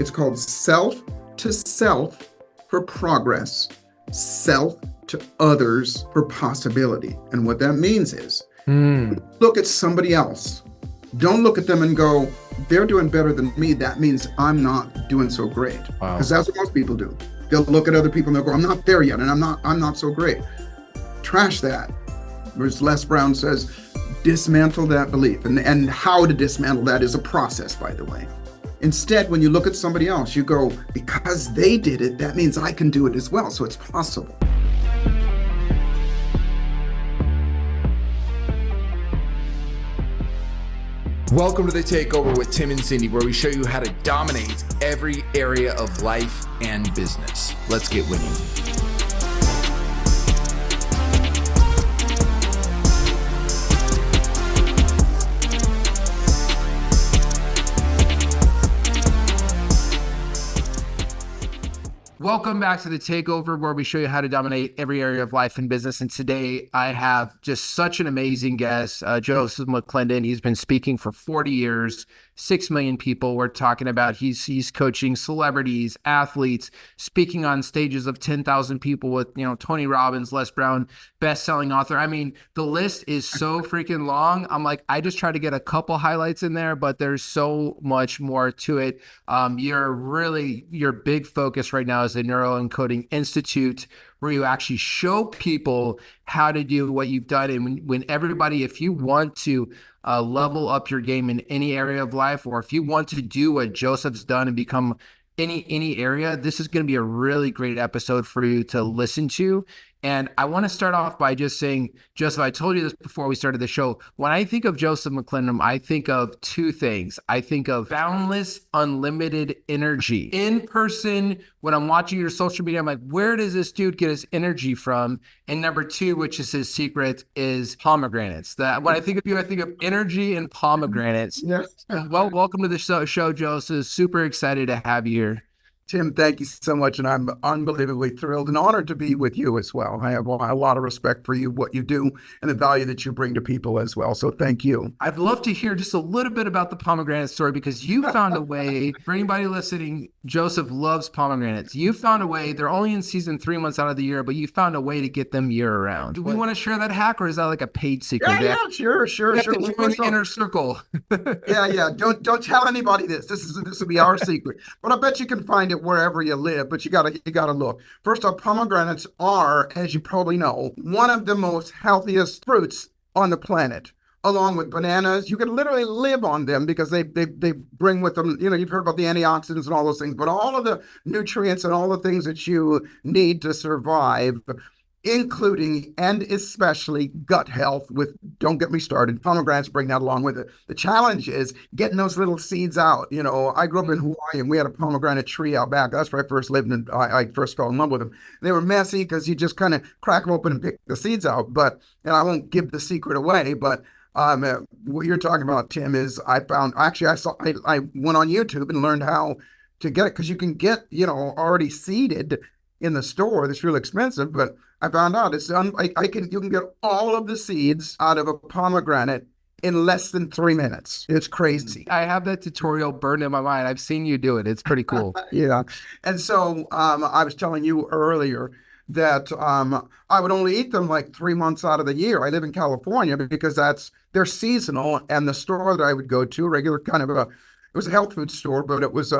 It's called self to self for progress, self to others for possibility. And what that means is look at somebody else. Don't look at them and go, they're doing better than me. That means I'm not doing so great. Wow. Because that's what most people do. They'll look at other people and they'll go, I'm not there yet, and I'm not so great. Trash that. Whereas Les Brown says, dismantle that belief. And how to dismantle that is a process, by the way. Instead, when you look at somebody else, you go, because they did it, that means I can do it as well. So it's possible. Welcome to the Takeover with Tim and Cindy, where we show you how to dominate every area of life and business. Let's get winning. Welcome back to the Takeover, where we show you how to dominate every area of life and business. And today I have just such an amazing guest, Joseph McClendon. He's been speaking for 40 years, 6 million people. We're talking about he's coaching celebrities, athletes, speaking on stages of 10,000 people with, Tony Robbins, Les Brown, best-selling author. I mean, the list is so freaking long. I'm like, I just try to get a couple highlights in there, but there's so much more to it. Your big focus right now is the Neuro Encoding Institute, where you actually show people how to do what you've done. And when everybody, if you want to level up your game in any area of life, or if you want to do what Joseph's done and become any area, this is going to be a really great episode for you to listen to. And I want to start off by just saying, Joseph, I told you this before we started the show. When I think of Joseph McClendon, I think of two things. I think of boundless, unlimited energy. In person, when I'm watching your social media, I'm like, where does this dude get his energy from? And number two, which is his secret, is pomegranates. When I think of you, I think of energy and pomegranates. Yes. Well, welcome to the show, Joseph. Super excited to have you here. Tim, thank you so much. And I'm unbelievably thrilled and honored to be with you as well. I have a lot of respect for you, what you do, and the value that you bring to people as well. So thank you. I'd love to hear just a little bit about the pomegranate story, because you found a way. For anybody listening, Joseph loves pomegranates. You found a way. They're only in season 3 months out of the year, but you found a way to get them year round. Do we want to share that hack, or is that like a paid secret? Yeah, sure. Join the inner circle. Yeah. Don't tell anybody this. This will be our secret. But I bet you can find it wherever you live. But you gotta look. First off, pomegranates are, as you probably know, one of the most healthiest fruits on the planet. Along with bananas, you can literally live on them because they bring with them, you've heard about the antioxidants and all those things, but all of the nutrients and all the things that you need to survive, including and especially gut health. Don't get me started, pomegranates bring that along with it. The challenge is getting those little seeds out. I grew up in Hawaii, and we had a pomegranate tree out back. That's where I first lived, and I first fell in love with them. They were messy because you just kind of crack them open and pick the seeds out. But, and I won't give the secret away, but what you're talking about, Tim, is I went on YouTube and learned how to get it, because you can get, already seeded in the store. That's really expensive, but I found out you can get all of the seeds out of a pomegranate in less than 3 minutes. It's crazy. I have that tutorial burned in my mind. I've seen you do it. It's pretty cool. Yeah. And so I was telling you earlier that I would only eat them like 3 months out of the year. I live in California because they're seasonal, and the store that I would go to, regular kind of it was a health food store, but it was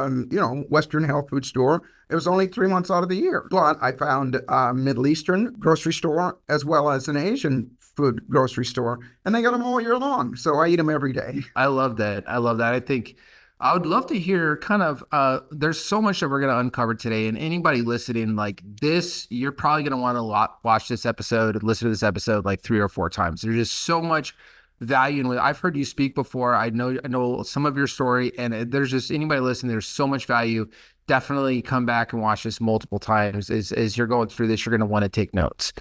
Western health food store. It was only 3 months out of the year. But I found a Middle Eastern grocery store as well as an Asian food grocery store, and they got them all year long. So I eat them every day. I love that. I think I would love to hear kind of, there's so much that we're going to uncover today, and anybody listening like this, you're probably going to want to watch this episode, listen to this episode like 3 or 4 times. There's just so much value in it. I've heard you speak before. I know some of your story, and there's just anybody listening, there's so much value. Definitely come back and watch this multiple times. As you're going through this, you're going to want to take notes.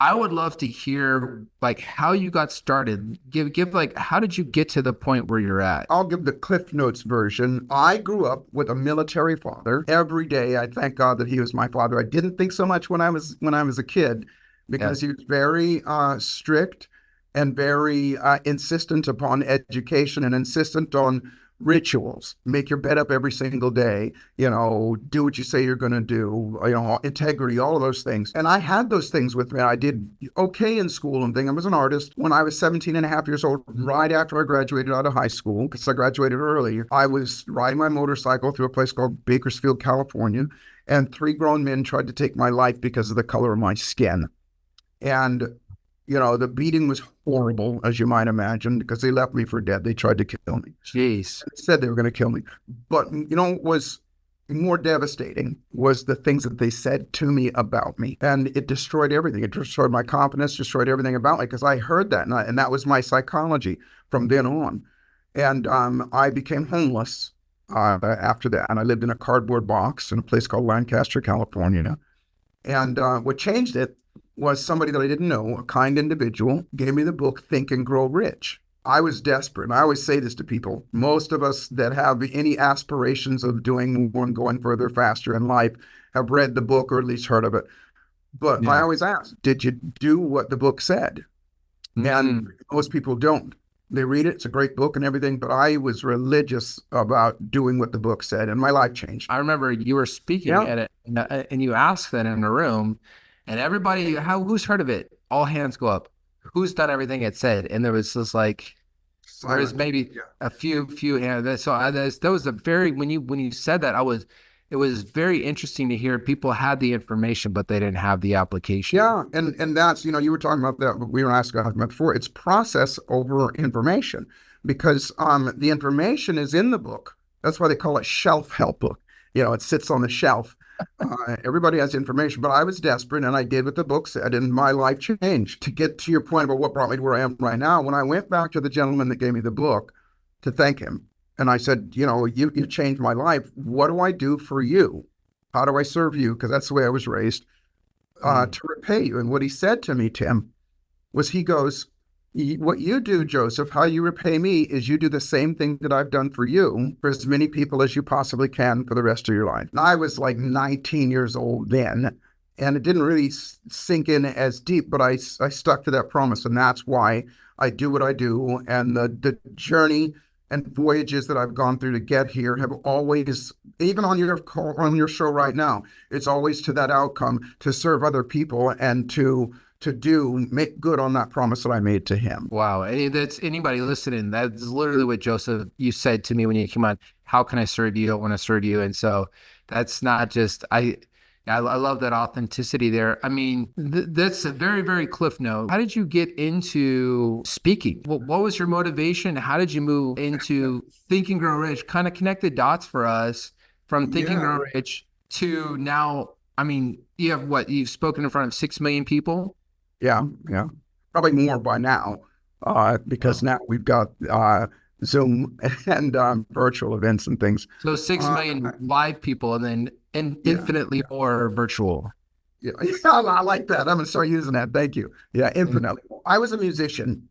I would love to hear like how you got started. Give like, how did you get to the point where you're at? I'll give the Cliff Notes version. I grew up with a military father. Every day, I thank God that he was my father. I didn't think so much when I was a kid, because he was very strict and very insistent upon education and insistent on rituals, make your bed up every single day, do what you say you're going to do, integrity, all of those things. And I had those things with me. I did okay in school and things. I was an artist. When I was 17 and a half years old, right after I graduated out of high school, because I graduated early, I was riding my motorcycle through a place called Bakersfield, California, and 3 grown men tried to take my life because of the color of my skin. And the beating was horrible, as you might imagine, because they left me for dead. They tried to kill me. Jeez. They said they were going to kill me. But, what was more devastating was the things that they said to me about me. And it destroyed everything. It destroyed my confidence, destroyed everything about me, because I heard that. And that was my psychology from then on. And I became homeless after that. And I lived in a cardboard box in a place called Lancaster, California. And what changed it was somebody that I didn't know, a kind individual, gave me the book Think and Grow Rich. I was desperate. And I always say this to people. Most of us that have any aspirations of doing more and going further, faster in life have read the book or at least heard of it. But I always ask, did you do what the book said? And most people don't. They read it. It's a great book and everything. But I was religious about doing what the book said, and my life changed. I remember you were speaking at it, and you asked that in a room. And everybody, who's heard of it? All hands go up. Who's done everything it said? And there was just like, there was maybe a few hands. So that was a very, when you said that, it was very interesting to hear people had the information, but they didn't have the application. Yeah. And that's, you were talking about that. We were asking about before. It's process over information, because the information is in the book. That's why they call it shelf help book. It sits on the shelf. Everybody has information, but I was desperate and I did what the book said, and my life changed. To get to your point about what brought me to where I am right now, when I went back to the gentleman that gave me the book to thank him, and I said, you changed my life. What do I do for you? How do I serve you? Because that's the way I was raised, to repay you. And what he said to me, Tim, was he goes, what you do, Joseph, how you repay me is you do the same thing that I've done for you, for as many people as you possibly can for the rest of your life. And I was like 19 years old then, and it didn't really sink in as deep, but I stuck to that promise. And that's why I do what I do. And the journey and voyages that I've gone through to get here have always, even on your show right now, it's always to that outcome, to serve other people and to make good on that promise that I made to him. Wow. That's anybody listening. That's literally what Joseph, you said to me when you came on. How can I serve you? I want to serve you. And so that's not just, I love that authenticity there. I mean, that's a very, very cliff note. How did you get into speaking? What was your motivation? How did you move into Think and Grow Rich? Kind of connect the dots for us from Think and Grow Rich to now. I mean, you've spoken in front of 6 million people? Yeah. Probably more by now, because now we've got Zoom and virtual events and things. So 6 million live people, and then infinitely more virtual. Yeah, I like that. I'm going to start using that. Thank you. Yeah, infinitely. I was a musician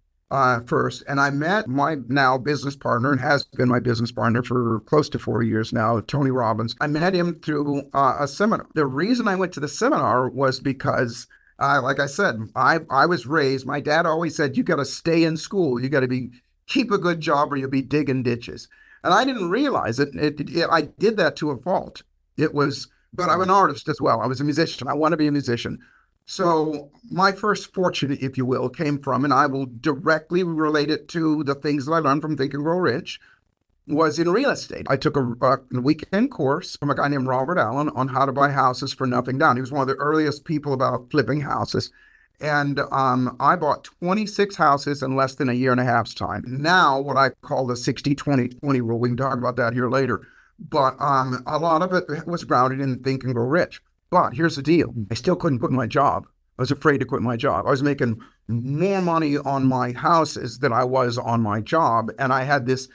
first, and I met my now business partner, and has been my business partner for close to 4 years now, Tony Robbins. I met him through a seminar. The reason I went to the seminar was because like I said, I was raised, my dad always said, you got to stay in school. You got to keep a good job or you'll be digging ditches. And I didn't realize it. I did that to a fault. But I'm an artist as well. I was a musician. I want to be a musician. So my first fortune, if you will, came from, and I will directly relate it to the things that I learned from Think and Grow Rich, was in real estate. I took a weekend course from a guy named Robert Allen on how to buy houses for nothing down. He was one of the earliest people about flipping houses. And I bought 26 houses in less than a year and a half's time. Now, what I call the 60-20-20 rule, we can talk about that here later. But a lot of it was grounded in Think and Grow Rich. But here's the deal. I still couldn't quit my job. I was afraid to quit my job. I was making more money on my houses than I was on my job. And I had this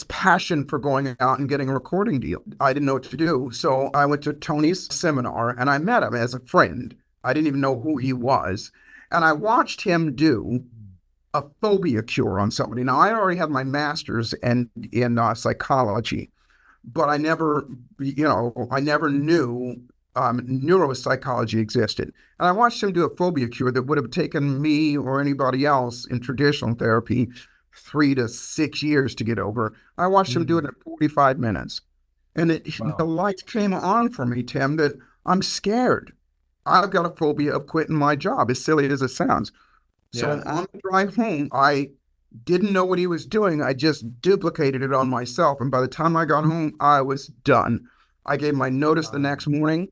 passion for going out and getting a recording deal. I didn't know what to do. So I went to Tony's seminar and I met him as a friend. I didn't even know who he was. And I watched him do a phobia cure on somebody. Now, I already had my master's in psychology, but I never knew neuropsychology existed. And I watched him do a phobia cure that would have taken me or anybody else in traditional therapy 3 to 6 years to get over. I watched him do it in 45 minutes. And the lights came on for me, Tim, that I'm scared. I've got a phobia of quitting my job, as silly as it sounds. So on the drive home, I didn't know what he was doing. I just duplicated it on myself. And by the time I got home, I was done. I gave my notice the next morning,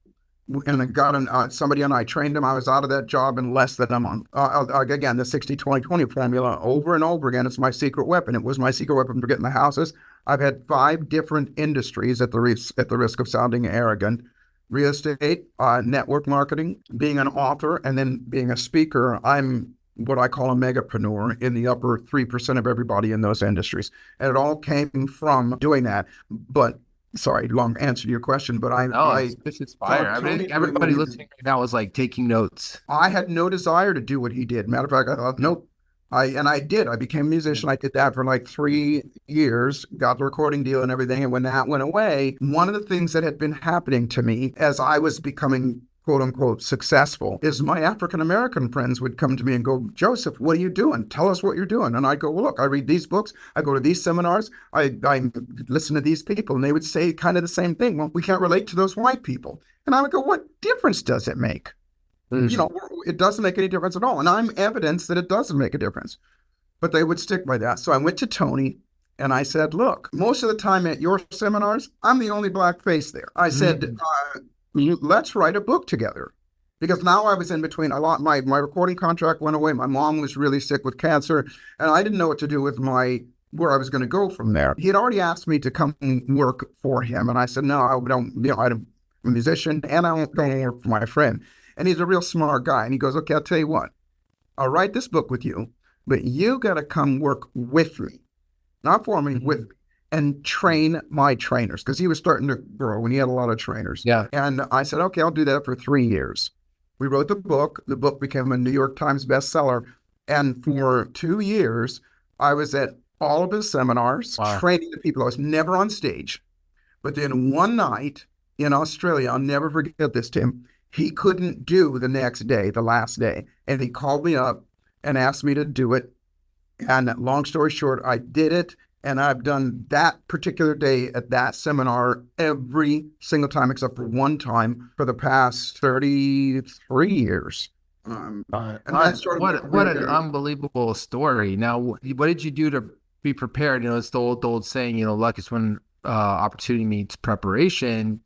and I got somebody, and I trained him. I was out of that job in less than a month. Again, the 60-20-20 formula over and over again. It's my secret weapon. It was my secret weapon for getting the houses. I've had 5 different industries at the risk of sounding arrogant: real estate, network marketing, being an author, and then being a speaker. I'm what I call a megapreneur, in the upper 3% of everybody in those industries. And it all came from doing that. But sorry, long answer to your question, but this is fire. I mean, everybody listening right now is like taking notes. I had no desire to do what he did. Matter of fact, I thought, nope. I did. I became a musician. I did that for like 3 years, got the recording deal and everything. And when that went away, one of the things that had been happening to me as I was becoming quote unquote successful is my African-American friends would come to me and go, Joseph, what are you doing? Tell us what you're doing. And I'd go, well, look, I read these books. I go to these seminars. I listen to these people. And they would say kind of the same thing. Well, we can't relate to those white people. And I would go, what difference does it make? You know, it doesn't make any difference at all. And I'm evidence that it doesn't make a difference. But they would stick by that. So I went to Tony and I said, look, most of the time at your seminars, I'm the only black face there. I said, let's write a book together. Because now I was in between. My recording contract went away. My mom was really sick with cancer. And I didn't know what to do with where I was going to go from there. He had already asked me to come and work for him. And I said, no, I don't, I'm a musician and I don't work for my friend. And he's a real smart guy. And he goes, okay, I'll tell you what. I'll write this book with you, but you got to come work with me, not for me, with me, and train my trainers. Because he was starting to grow and he had a lot of trainers. Yeah. And I said, okay, I'll do that for 3 years. We wrote the book. The book became a New York Times bestseller. And for 2 years, I was at all of his seminars, training the people. I was never on stage. But then one night in Australia, I'll never forget this, Tim. He couldn't do the next day, the last day. And he called me up and asked me to do it. And long story short, I did it. And I've done that particular day at that seminar every single time, except for one time, for the past 33 years. And what an unbelievable story. Now, what did you do to be prepared? You know, it's the old saying, you know, luck is when opportunity meets preparation.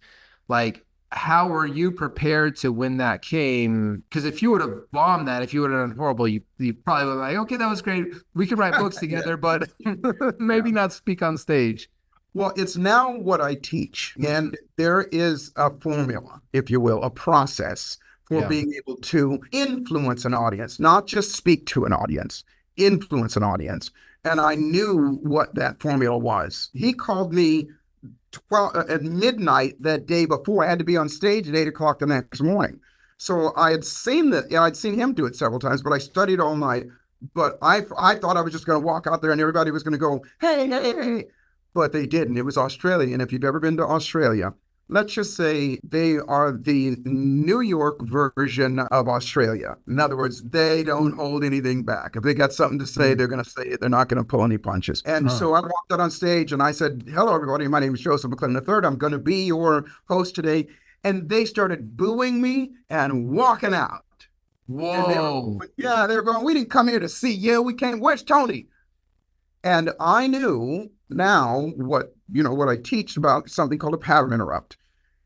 Like, how were you prepared to when that came? Because if you would have bombed that, if you would have done horrible, you probably would have like, okay, that was great. We could write books together, but maybe not speak on stage. Well, it's now what I teach. And there is a formula, if you will, a process for being able to influence an audience, not just speak to an audience, influence an audience. And I knew what that formula was. He called me at midnight that day before. I had to be on stage at 8 o'clock the next morning. So I had seen that. I'd seen him do it several times, but I studied all night. But I thought I was just going to walk out there and everybody was going to go, hey, hey, hey. But they didn't. It was Australia. And if you've ever been to Australia, let's just say they are the New York version of Australia. In other words, they don't hold anything back. If they got something to say, they're going to say it. They're not going to pull any punches. And so I walked out on stage and I said, hello, everybody. My name is Joseph McClendon III. I'm going to be your host today. And they started booing me and walking out. Whoa. They were going, we didn't come here to see you. We came, where's Tony? And I knew now what I teach about something called a pattern interrupt.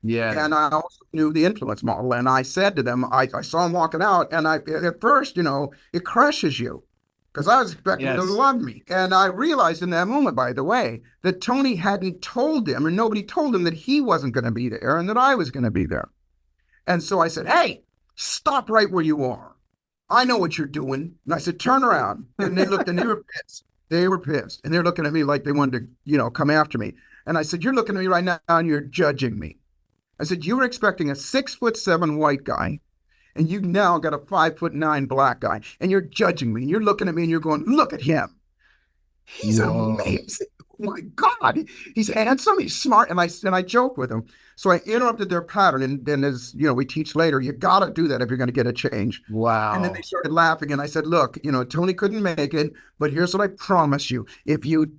Yeah. And I also knew the influence model. And I said to them, I saw them walking out, and at first, it crushes you because I was expecting them to love me. And I realized in that moment, by the way, that Tony hadn't told him, or nobody told him, that he wasn't going to be there and that I was going to be there. And so I said, hey, stop right where you are. I know what you're doing. And I said, turn around. And they looked and they were pissed. They were pissed. And they're looking at me like they wanted to, come after me. And I said, you're looking at me right now and you're judging me. I said, you were expecting a 6'7" white guy, and you now got a 5'9" black guy, and you're judging me. And you're looking at me and you're going, look at him. He's amazing. my God, he's handsome, he's smart. And I joke with him. So I interrupted their pattern. And then, as you know, we teach later, you got to do that if you're going to get a change. And then they Wow. started laughing. And I said, look, Tony couldn't make it, but here's what I promise you. If you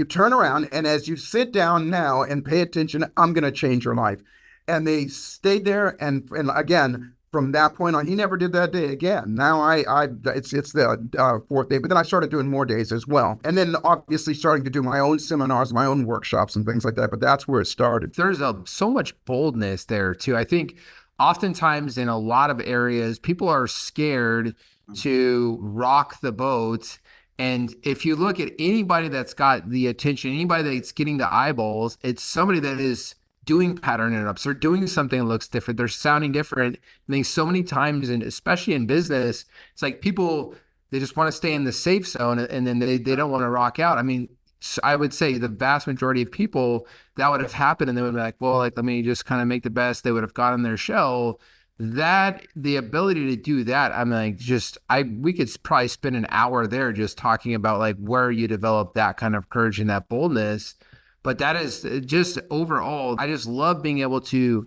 turn around and as you sit down now and pay attention, I'm going to change your life. And they stayed there. And again, from that point on, he never did that day again. Now it's the fourth day, but then I started doing more days as well. And then obviously starting to do my own seminars, my own workshops and things like that. But that's where it started. There's so much boldness there too. I think oftentimes in a lot of areas, people are scared to rock the boat. And if you look at anybody that's got the attention, anybody that's getting the eyeballs, it's somebody that is doing pattern interrupts. They're doing something that looks different. They're sounding different. I think so many times, and especially in business, it's like people, they just want to stay in the safe zone and then they don't want to rock out. I mean, I would say the vast majority of people that would have happened and they would be like, well, like, let me just kind of make the best. They would have gotten their shell. That the ability to do that, I'm like, we could probably spend an hour there just talking about like where you develop that kind of courage and that boldness. But that is just overall, I just love being able to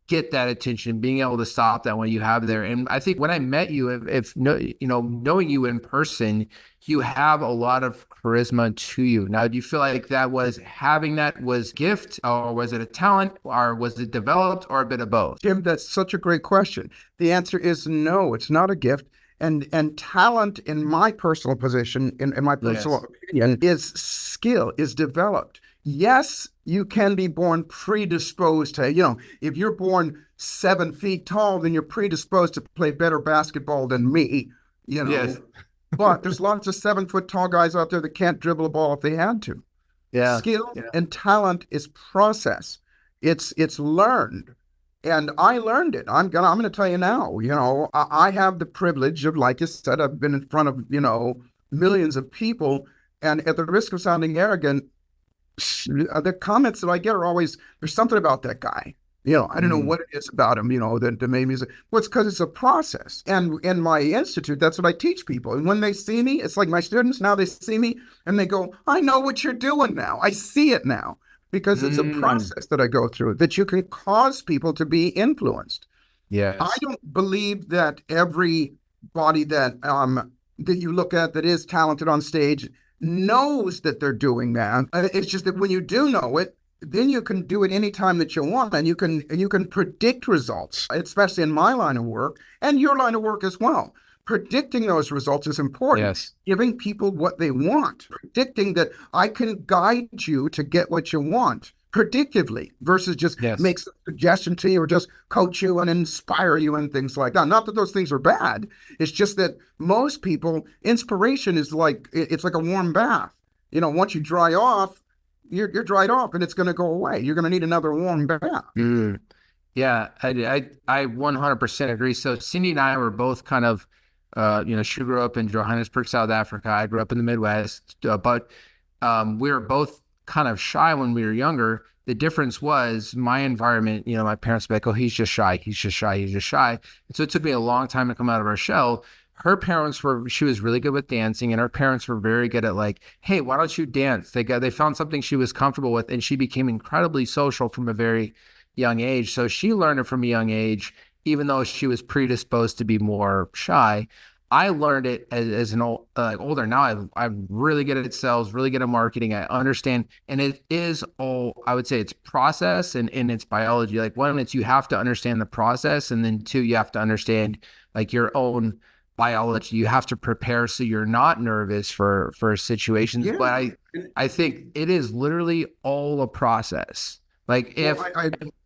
get that attention, being able to stop that when you have there. And I think when I met you, knowing you in person, you have a lot of charisma to you. Now, do you feel like having that was gift, or was it a talent, or was it developed, or a bit of both? Jim, that's such a great question. The answer is no, it's not a gift. And talent, in my personal position, in my personal opinion, is skill, is developed. Yes, you can be born predisposed to, if you're born 7 feet tall, then you're predisposed to play better basketball than me, Yes. But there's lots of 7-foot tall guys out there that can't dribble a ball if they had to. Yeah. Skill and talent is process. It's learned. And I learned it. I'm gonna tell you now, I have the privilege of, like you said, I've been in front of, millions of people. And at the risk of sounding arrogant, the comments that I get are always, there's something about that guy. I don't know what it is about him, that made me say, well, it's because it's a process. And in my institute, that's what I teach people. And when they see me, it's like my students, now they see me and they go, I know what you're doing now. I see it now. Because it's a process that I go through that you can cause people to be influenced. Yes. I don't believe that everybody that you look at that is talented on stage knows that they're doing that. It's just that when you do know it, then you can do it anytime that you want, and you can predict results, especially in my line of work and your line of work as well. Predicting those results is important. Yes. Giving people what they want, predicting that I can guide you to get what you want predictively versus just make some suggestion to you or just coach you and inspire you and things like that. Not that those things are bad. It's just that most people, inspiration is it's like a warm bath. Once you dry off, you're dried off and it's going to go away. You're going to need another warm bath. Yeah, I 100% agree. So Cindy and I were both kind of, she grew up in Johannesburg, South Africa. I grew up in the Midwest, but we were both kind of shy when we were younger. The difference was my environment, my parents were like, oh, he's just shy. He's just shy. He's just shy. And so it took me a long time to come out of our shell. Her parents she was really good with dancing, and her parents were very good at like, hey, why don't you dance? They found something she was comfortable with, and she became incredibly social from a very young age. So she learned it from a young age, even though she was predisposed to be more shy. I learned it as an older. Now I'm really good at sales, really good at marketing. I understand. And it is I would say it's process and it's biology. Like one, it's you have to understand the process. And then two, you have to understand like your own biology. You have to prepare so you're not nervous for situations. Yeah. But I think it is literally all a process. Like if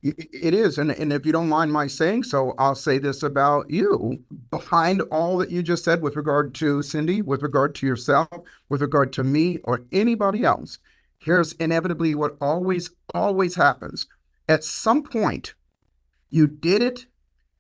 it is, and if you don't mind my saying so, I'll say this about you. Behind all that you just said with regard to Cindy, with regard to yourself, with regard to me or anybody else, here's inevitably what always happens. At some point, you did it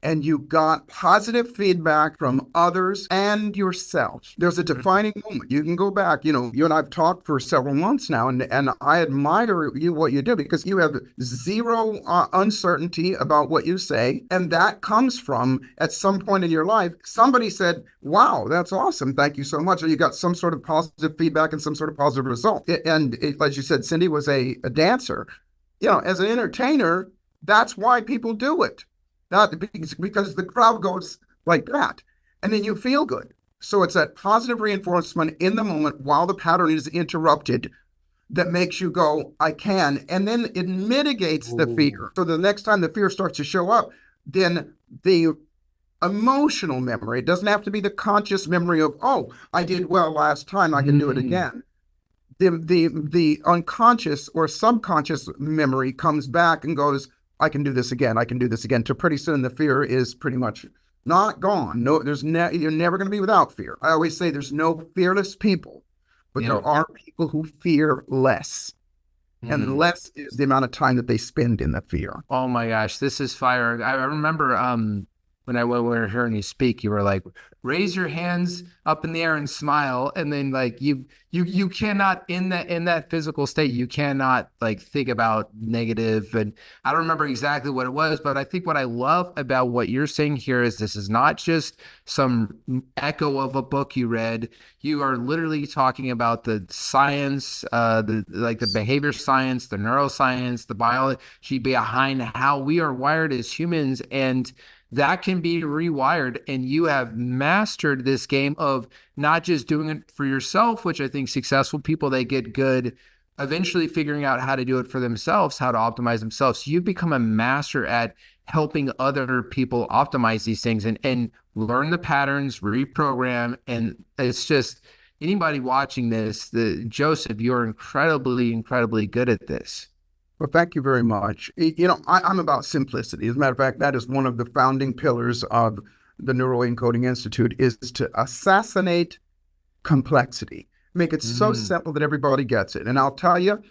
and you got positive feedback from others and yourself. There's a defining moment. You can go back, you and I've talked for several months now, and I admire you, what you do, because you have zero uncertainty about what you say. And that comes from, at some point in your life, somebody said, wow, that's awesome. Thank you so much. Or you got some sort of positive feedback and some sort of positive result. And as you said, Cindy was a dancer. As an entertainer, that's why people do it. Not because the crowd goes like that, and then you feel good. So it's that positive reinforcement in the moment while the pattern is interrupted that makes you go, I can. And then it mitigates the fear. So the next time the fear starts to show up, then the emotional memory, it doesn't have to be the conscious memory of, oh, I did well last time, I can do it again. The unconscious or subconscious memory comes back and goes, I can do this again. I can do this again. So pretty soon the fear is pretty much not gone. No, you're never going to be without fear. I always say there's no fearless people, but there are people who fear less. And less is the amount of time that they spend in the fear. Oh my gosh, this is fire. I remember when we were hearing you speak, you were like, raise your hands up in the air and smile. And then like you cannot in that physical state, you cannot like think about negative. And I don't remember exactly what it was, but I think what I love about what you're saying here is this is not just some echo of a book you read. You are literally talking about the science, the behavior science, the neuroscience, the biology behind how we are wired as humans, and that can be rewired. And you have mastered this game of not just doing it for yourself, which I think successful people, they get good, eventually figuring out how to do it for themselves, how to optimize themselves. So you've become a master at helping other people optimize these things and learn the patterns, reprogram. And it's just, anybody watching this, Joseph, you're incredibly, incredibly good at this. Well, thank you very much. I'm about simplicity. As a matter of fact, that is one of the founding pillars of the Neuroencoding Institute, is to assassinate complexity. Make it so simple that everybody gets it. And I'll tell you,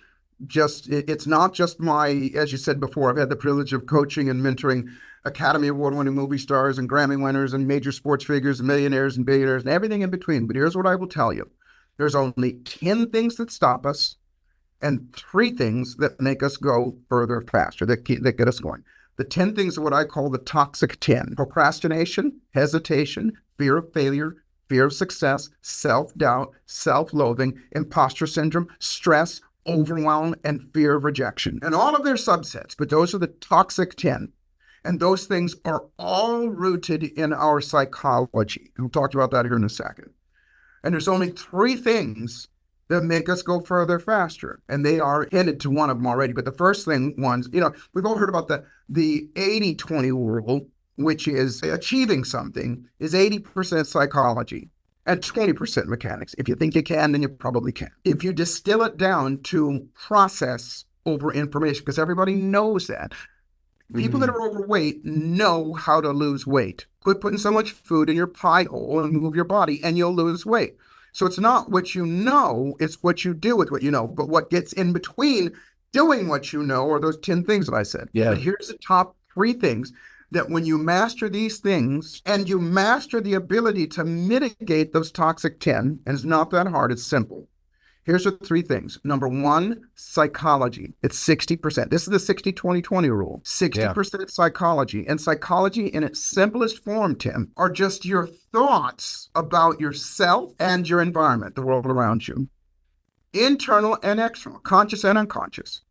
it's not just as you said before, I've had the privilege of coaching and mentoring Academy Award-winning movie stars and Grammy winners and major sports figures and millionaires and billionaires and everything in between. But here's what I will tell you. There's only 10 things that stop us, and 3 things that make us go further, faster, that get us going. The 10 things are what I call the toxic 10. Procrastination, hesitation, fear of failure, fear of success, self-doubt, self-loathing, imposter syndrome, stress, overwhelm, and fear of rejection. And all of their subsets, but those are the toxic 10. And those things are all rooted in our psychology. We'll talk about that here in a second. And there's only 3 things that make us go further, faster. And they are headed to one of them already. But the first ones, we've all heard about the 80-20 rule, which is achieving something is 80% psychology and 20% mechanics. If you think you can, then you probably can. If you distill it down to process over information, because everybody knows that. People that are overweight know how to lose weight. Quit putting so much food in your pie hole and move your body, and you'll lose weight. So it's not what you know, it's what you do with what you know. But what gets in between doing what you know are those 10 things that I said. Yeah. But here's the top 3 things that when you master these things and you master the ability to mitigate those toxic 10, and it's not that hard, it's simple. Here's the 3 things. Number 1, psychology. It's 60%. This is the 60-20-20 rule. 60% psychology. And psychology in its simplest form, Tim, are just your thoughts about yourself and your environment, the world around you. Internal and external, conscious and unconscious.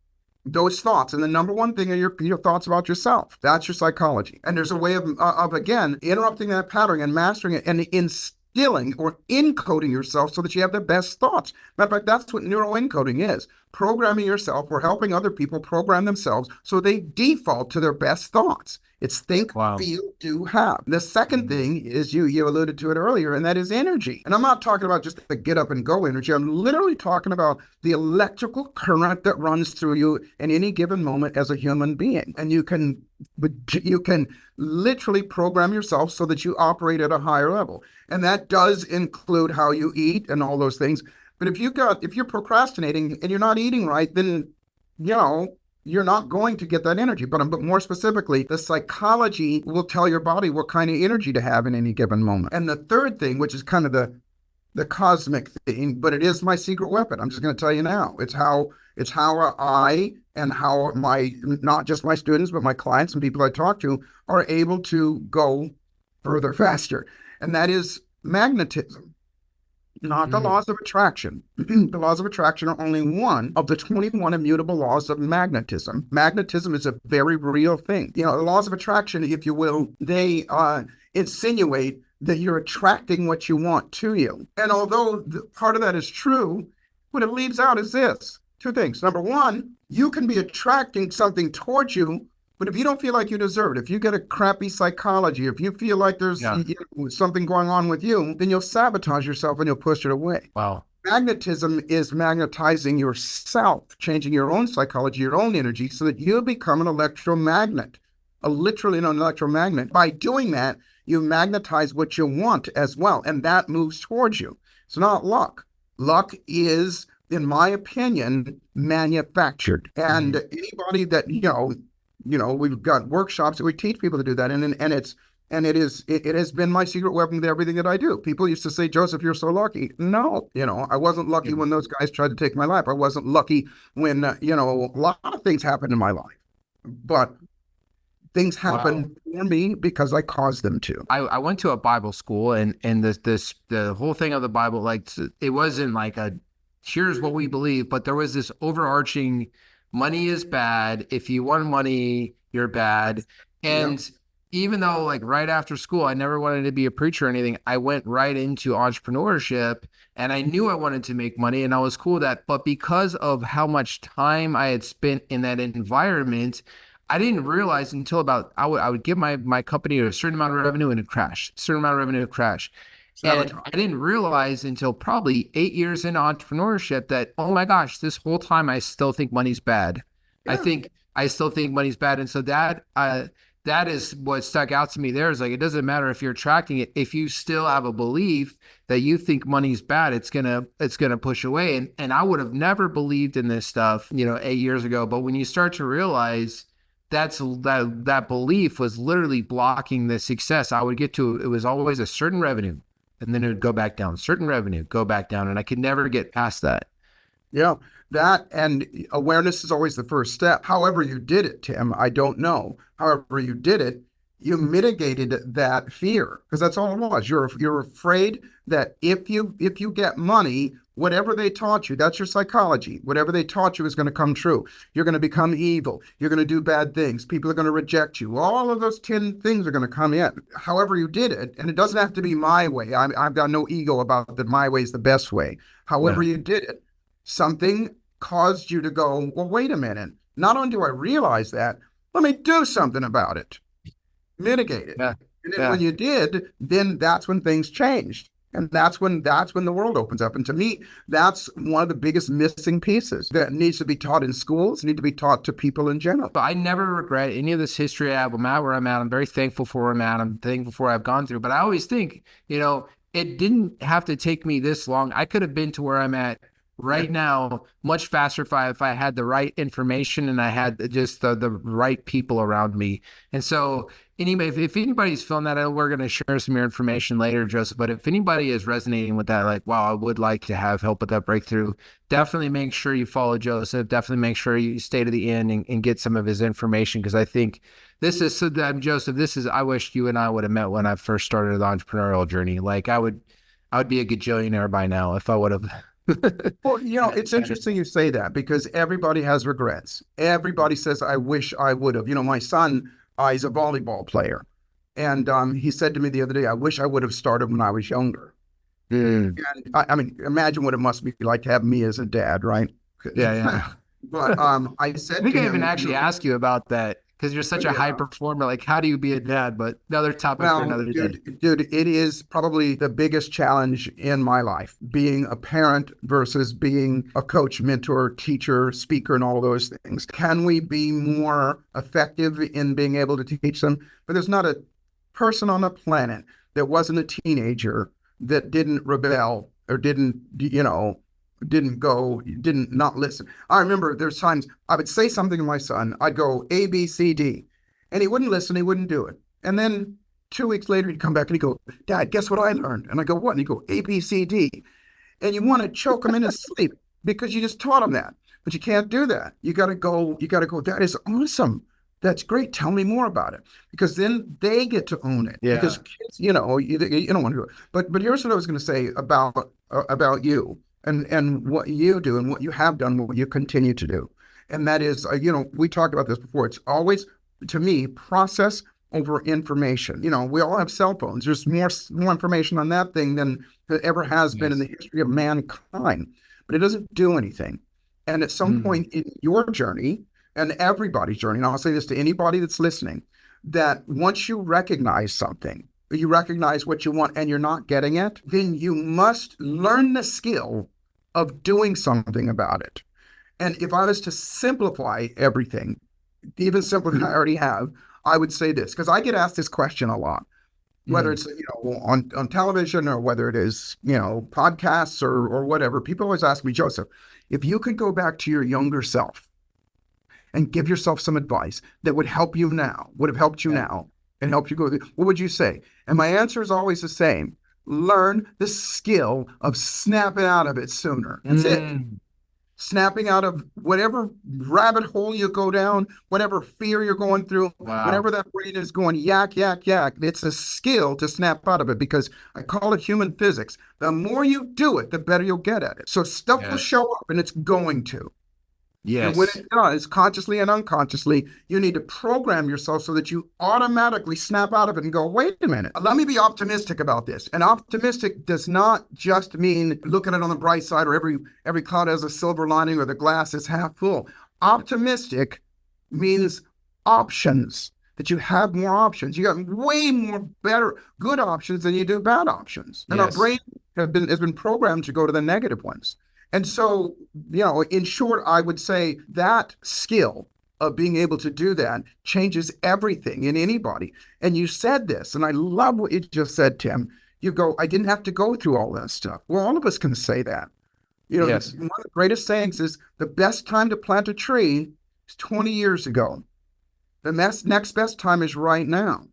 Those thoughts. And the number 1 thing are your thoughts about yourself. That's your psychology. And there's a way of again, interrupting that pattern and mastering it and instilling or encoding yourself so that you have the best thoughts. Matter of fact, that's what neuroencoding is. Programming yourself or helping other people program themselves so they default to their best thoughts. It's think, feel, do, have. The second thing is you alluded to it earlier, and that is energy. And I'm not talking about just the get up and go energy. I'm literally talking about the electrical current that runs through you in any given moment as a human being. And you can literally program yourself so that you operate at a higher level. And that does include how you eat and all those things. But if you're procrastinating and you're not eating right, then, you're you're not going to get that energy. But more specifically, the psychology will tell your body what kind of energy to have in any given moment. And the third thing, which is kind of the cosmic thing, but it is my secret weapon. I'm just going to tell you now. It's how I and how my, not just my students, but my clients and people I talk to are able to go further faster. And that is magnetism, not the laws of attraction. The laws of attraction are only one of the 21 immutable laws of magnetism. Magnetism is a very real thing. The laws of attraction, if you will, they insinuate that you're attracting what you want to you. And although part of that is true, what it leaves out is this. Two things. Number one, you can be attracting something towards you, but if you don't feel like you deserve it, if you get a crappy psychology, if you feel like there's something going on with you, then you'll sabotage yourself and you'll push it away. Wow. Magnetism is magnetizing yourself, changing your own psychology, your own energy, so that you become an electromagnet, literally an electromagnet. By doing that, you magnetize what you want as well, and that moves towards you. It's not luck. Luck is, in my opinion, manufactured. And anybody that, we've got workshops that we teach people to do that. It has been my secret weapon with everything that I do. People used to say, Joseph, you're so lucky. No, I wasn't lucky when those guys tried to take my life. I wasn't lucky when, a lot of things happened in my life. But things happen for me because I caused them to. I went to a Bible school, and the whole thing of the Bible, like, it wasn't like here's what we believe, but there was this overarching, money is bad. If you want money, you're bad. And even though, like, right after school, I never wanted to be a preacher or anything, I went right into entrepreneurship, and I knew I wanted to make money, and I was cool with that. But because of how much time I had spent in that environment, I didn't realize until about, I would give my company a certain amount of revenue and it'd crash, certain amount of revenue would crash. And I didn't realize until probably 8 years into entrepreneurship that, oh my gosh, this whole time I still think money's bad. Yeah. I still think money's bad. And so that is what stuck out to me there, is like, it doesn't matter if you're attracting it. If you still have a belief that you think money's bad, it's gonna push away. And I would have never believed in this stuff, 8 years ago. But when you start to realize that belief was literally blocking the success, I would get to, it was always a certain revenue, and then it would go back down, certain revenue, go back down. And I could never get past that. Yeah, that, and awareness is always the first step. However you did it, Tim, I don't know. However you did it, you mitigated that fear, because that's all it was. You're afraid that if you get money, whatever they taught you, that's your psychology. Whatever they taught you is going to come true. You're going to become evil. You're going to do bad things. People are going to reject you. All of those 10 things are going to come in. However you did it, and it doesn't have to be my way. I've got no ego about that. My way is the best way. However you did it, something caused you to go, well, wait a minute. Not only do I realize that, let me do something about it. Mitigate it. Yeah. And then when you did, then that's when things changed. And that's when the world opens up. And to me, that's one of the biggest missing pieces that needs to be taught in schools, need to be taught to people in general. But I never regret any of this history I have. I'm at where I'm at. I'm very thankful for where I'm at. I'm thankful for what I've gone through. But I always think, it didn't have to take me this long. I could have been to where I'm at right now much faster if I had the right information and I had just the right people around me. And so anyway, if anybody's feeling that, we're going to share some more information later, Joseph, but if anybody is resonating with that, like, wow, I would like to have help with that breakthrough, definitely make sure you follow Joseph. Definitely make sure you stay to the end and get some of his information, because I think this is, Joseph, I wish you and I would have met when I first started the entrepreneurial journey. Like, I would be a gajillionaire by now if I would have. Well, it's interesting you say that, because everybody has regrets. Everybody says, I wish I would have. My son, he's a volleyball player. And he said to me the other day, I wish I would have started when I was younger. And I mean, imagine what it must be like to have me as a dad, right? Yeah. But I said, I think I even actually asked you about that, because you're such a high performer. Like, how do you be a dad? But another topic for another day. Dude, it is probably the biggest challenge in my life, being a parent versus being a coach, mentor, teacher, speaker, and all those things. Can we be more effective in being able to teach them? But there's not a person on the planet that wasn't a teenager that didn't rebel or didn't, didn't not listen. I remember there's times I would say something to my son, I'd go A, B, C, D, and he wouldn't listen, he wouldn't do it. And then 2 weeks later, he'd come back and he'd go, Dad, guess what I learned? And I go, what? And he'd go, A, B, C, D. And you want to choke him in his sleep because you just taught him that. But you can't do that. You got to go, that is awesome. That's great. Tell me more about it. Because then they get to own it. Yeah. Because kids, you don't want to do it. But here's what I was going to say about you and what you do and what you have done, what you continue to do. And that is, we talked about this before. It's always, to me, process over information. We all have cell phones. There's more information on that thing than there ever has been in the history of mankind. But it doesn't do anything. And at some point in your journey, and everybody's journey, and I'll say this to anybody that's listening, that once you recognize something, you recognize what you want and you're not getting it, then you must learn the skill of doing something about it. And if I was to simplify everything, even simpler than I already have, I would say this, because I get asked this question a lot, whether it's on television or whether it is podcasts or whatever. People always ask me, Joseph, if you could go back to your younger self and give yourself some advice that would help you now, would have helped you now and helped you go through, what would you say? And my answer is always the same. Learn the skill of snapping out of it sooner. That's it. Snapping out of whatever rabbit hole you go down, whatever fear you're going through, whenever that brain is going yak, yak, yak. It's a skill to snap out of it because I call it human physics. The more you do it, the better you'll get at it. So stuff will show up and it's going to. Yes. And when it does, consciously and unconsciously, you need to program yourself so that you automatically snap out of it and go, wait a minute, let me be optimistic about this. And optimistic does not just mean looking at it on the bright side or every cloud has a silver lining or the glass is half full. Optimistic means options, that you have more options. You got way more good options than you do bad options. And our brain has been programmed to go to the negative ones. And so, in short, I would say that skill of being able to do that changes everything in anybody. And you said this, and I love what you just said, Tim. You go, I didn't have to go through all that stuff. Well, all of us can say that. One of the greatest sayings is the best time to plant a tree is 20 years ago. The next best time is right now.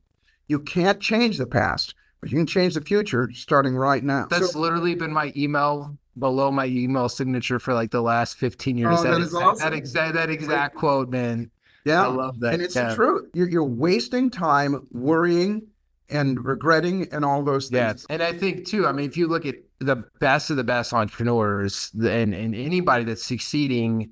You can't change the past, but you can change the future starting right now. That's literally been my email below my email signature for like the last 15 years. That is awesome. That exact quote, man. Yeah. I love that. And it's the truth. You're wasting time worrying and regretting and all those things. Yeah. And I think too, if you look at the best of the best entrepreneurs and anybody that's succeeding,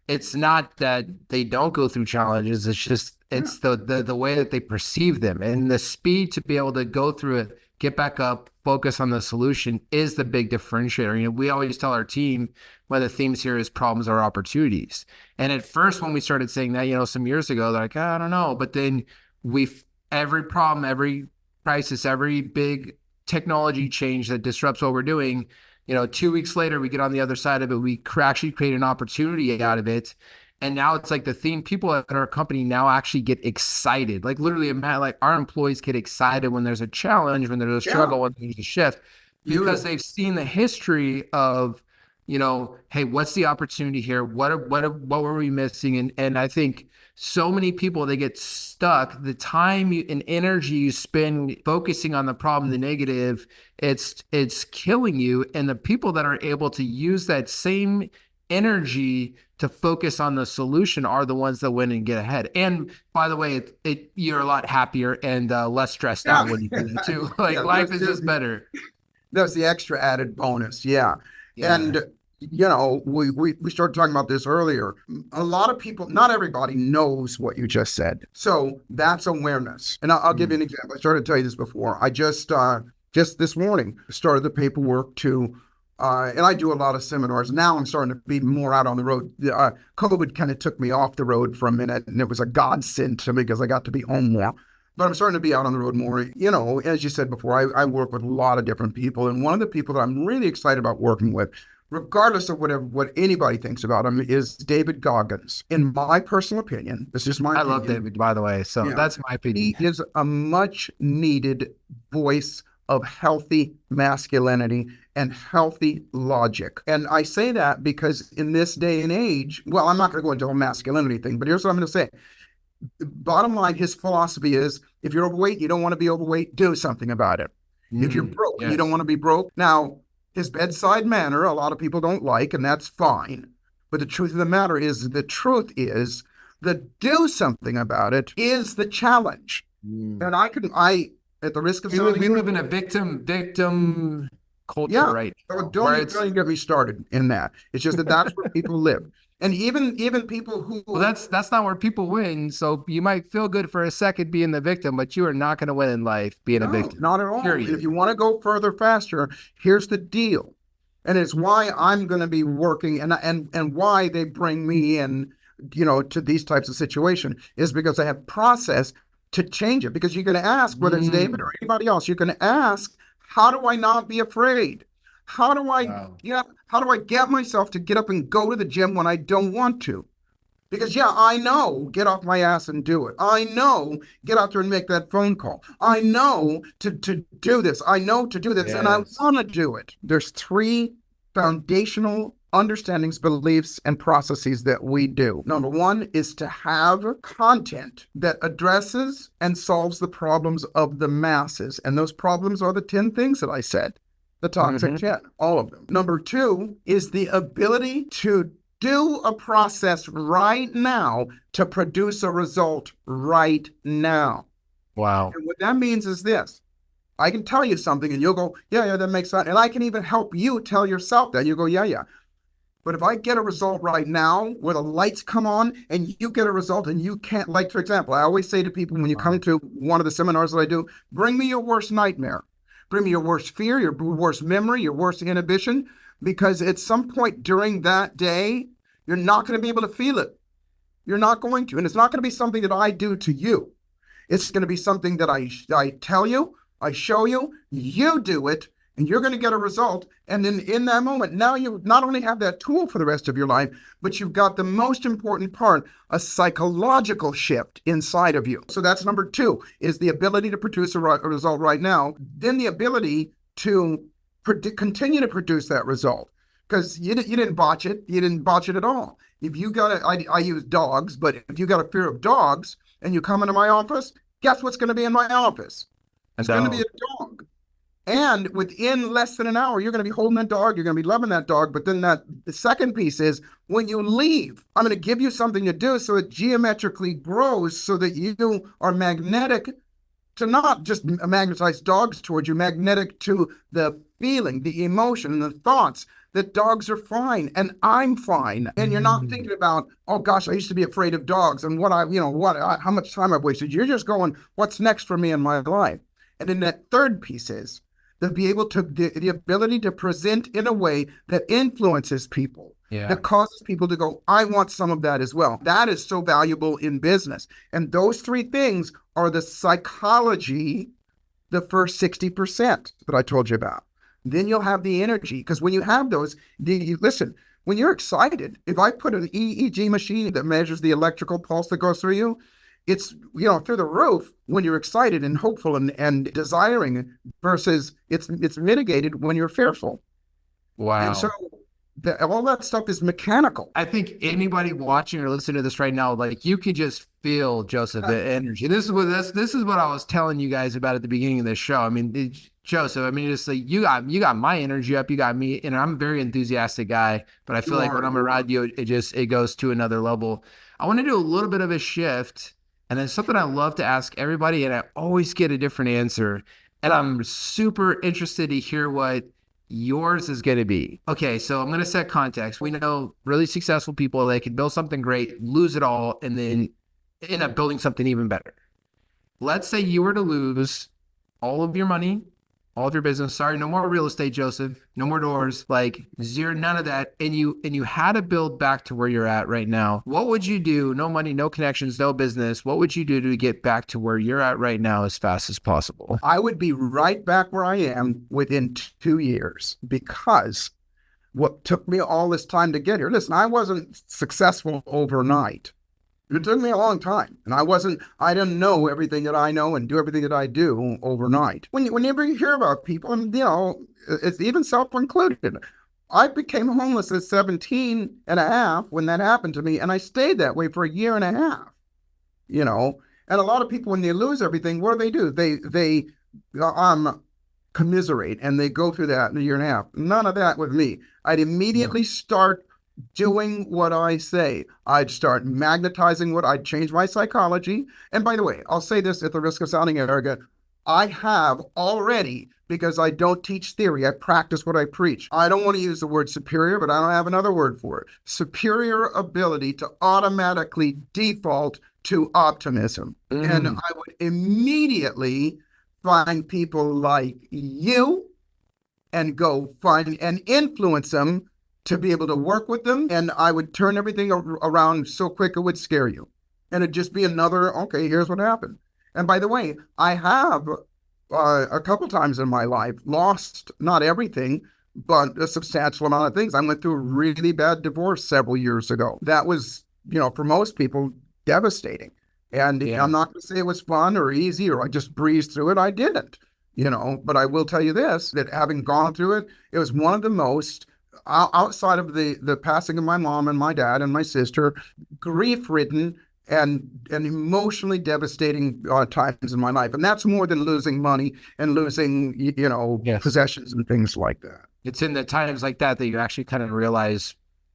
it's not that they don't go through challenges. It's just, it's the way that they perceive them and the speed to be able to go through it, get back up, focus on the solution is the big differentiator. We always tell our team one of the themes here is problems are opportunities. And at first, when we started saying that, some years ago, they're like, I don't know. But then every problem, every crisis, every big technology change that disrupts what we're doing, 2 weeks later, we get on the other side of it. We actually create an opportunity out of it. And now it's like the theme, people at our company now actually get excited. Like literally, like our employees get excited when there's a challenge, when there's a struggle, when there's a shift, because they've seen the history of, hey, what's the opportunity here? What were we missing? And I think so many people, they get stuck. The time and energy you spend focusing on the problem, the negative, it's killing you. And the people that are able to use that same energy to focus on the solution are the ones that win and get ahead. And by the way, you're a lot happier and less stressed out when you do that too. Life is just better. That's the extra added bonus. Yeah. And we started talking about this earlier. A lot of people, not everybody knows what you just said. So that's awareness. And I'll give you an example. I started to tell you this before. I just this morning started the paperwork to and I do a lot of seminars. Now I'm starting to be more out on the road. COVID kind of took me off the road for a minute, and it was a godsend to me because I got to be home more. But I'm starting to be out on the road more. As you said before, I work with a lot of different people. And one of the people that I'm really excited about working with, regardless of what anybody thinks about him, is David Goggins. In my personal opinion, this is my opinion. I love David, by the way. So that's my opinion. He is a much needed voice of healthy masculinity and healthy logic. And I say that because in this day and age, well, I'm not going to go into a masculinity thing, but here's what I'm going to say. Bottom line, his philosophy is if you're overweight, you don't want to be overweight, do something about it. If you're broke, yes. you don't want to be broke. Now, his bedside manner, a lot of people don't like, and that's fine. But the truth of the matter is, the do something about it is the challenge. And at the risk of we live in a victim culture, right? Don't even get me started in that. It's just that's where people live. And even people who that's not where people win. So you might feel good for a second being the victim, but you are not going to win in life being a victim. Not at all. Period. If you want to go further, faster, here's the deal. And it's why I'm going to be working and why they bring me in, to these types of situations is because I have process to change it. Because you're going to ask, whether it's David or anybody else, you're going to ask, how do I not be afraid? How do I get myself to get up and go to the gym when I don't want to? Because I know, get off my ass and do it. I know, get out there and make that phone call. I know to do this. I know to do this, and I want to do it. There's 3 foundational understandings, beliefs, and processes that we do. Number 1 is to have content that addresses and solves the problems of the masses. And those problems are the 10 things that I said. The toxic 10, all of them. Number 2 is the ability to do a process right now to produce a result right now. Wow. And what that means is this. I can tell you something and you'll go, yeah, that makes sense. And I can even help you tell yourself that. You go, yeah. But if I get a result right now where the lights come on and you get a result and you can't, like, for example, I always say to people when you come to one of the seminars that I do, bring me your worst nightmare. Bring me your worst fear, your worst memory, your worst inhibition, because at some point during that day, you're not going to be able to feel it. You're not going to. And it's not going to be something that I do to you. It's going to be something that I tell you, I show you, you do it, and you're going to get a result. And then in that moment, now you not only have that tool for the rest of your life, but you've got the most important part, a psychological shift inside of you. So that's number 2, is the ability to produce a result right now. Then the ability to continue to produce that result. Because you didn't botch it. You didn't botch it at all. If you got I use dogs, but if you got a fear of dogs and you come into my office, guess what's going to be in my office? It's going to be a dog. And within less than an hour, you're going to be holding that dog. You're going to be loving that dog. But then the second piece is when you leave, I'm going to give you something to do so it geometrically grows so that you are magnetic to not just magnetize dogs towards you, magnetic to the feeling, the emotion, and the thoughts that dogs are fine and I'm fine. And you're not thinking about, oh gosh, I used to be afraid of dogs and how much time I've wasted. You're just going, what's next for me in my life? And then that third piece is the ability to present in a way that influences people, that causes people to go, I want some of that as well. That is so valuable in business. And those 3 things are the psychology, the first 60% that I told you about. Then you'll have the energy, because when you have those, listen, when you're excited, if I put an EEG machine that measures the electrical pulse that goes through you, it's, through the roof when you're excited and hopeful and desiring, versus it's mitigated when you're fearful. Wow. And so all that stuff is mechanical. I think anybody watching or listening to this right now, like, you can just feel, Joseph, the energy. This is what I was telling you guys about at the beginning of this show. I mean, Joseph, it's like you got my energy up, you got me, and I'm a very enthusiastic guy, but I feel like when I'm around you, it goes to another level. I want to do a little bit of a shift, and then something I love to ask everybody, and I always get a different answer, and I'm super interested to hear what yours is going to be. Okay, so I'm going to set context. We know really successful people, they can build something great, lose it all, and then end up building something even better. Let's say you were to lose all of your money, all of your business. Sorry, no more real estate, Joseph. No more doors, like zero, none of that. And you had to build back to where you're at right now. What would you do? No money, no connections, no business. What would you do to get back to where you're at right now as fast as possible? I would be right back where I am within 2 years, because what took me all this time to get here, listen, I wasn't successful overnight. It took me a long time, and I didn't know everything that I know and do everything that I do overnight. Whenever you hear about people, and it's even self-included, I became homeless at 17 and a half when that happened to me, and I stayed that way for a year and a half, you know. And a lot of people, when they lose everything, what do? They commiserate and they go through that in a year and a half. None of that with me. I'd immediately start doing what I say. I'd start magnetizing I'd change my psychology. And by the way, I'll say this at the risk of sounding arrogant. I have already, because I don't teach theory, I practice what I preach. I don't want to use the word superior, but I don't have another word for it. Superior ability to automatically default to optimism. And I would immediately find people like you and go find and influence them to be able to work with them. And I would turn everything around so quick it would scare you. And it'd just be another, okay, here's what happened. And by the way, I have a couple times in my life lost not everything, but a substantial amount of things. I went through a really bad divorce several years ago. That was, for most people, devastating. And I'm not going to say it was fun or easy or I just breezed through it. I didn't, but I will tell you this, that having gone through it, it was one of the most, outside of the passing of my mom and my dad and my sister, grief-ridden and emotionally devastating times in my life. And that's more than losing money and losing, Yes. possessions and things like that. It's in the times like that you actually kind of realize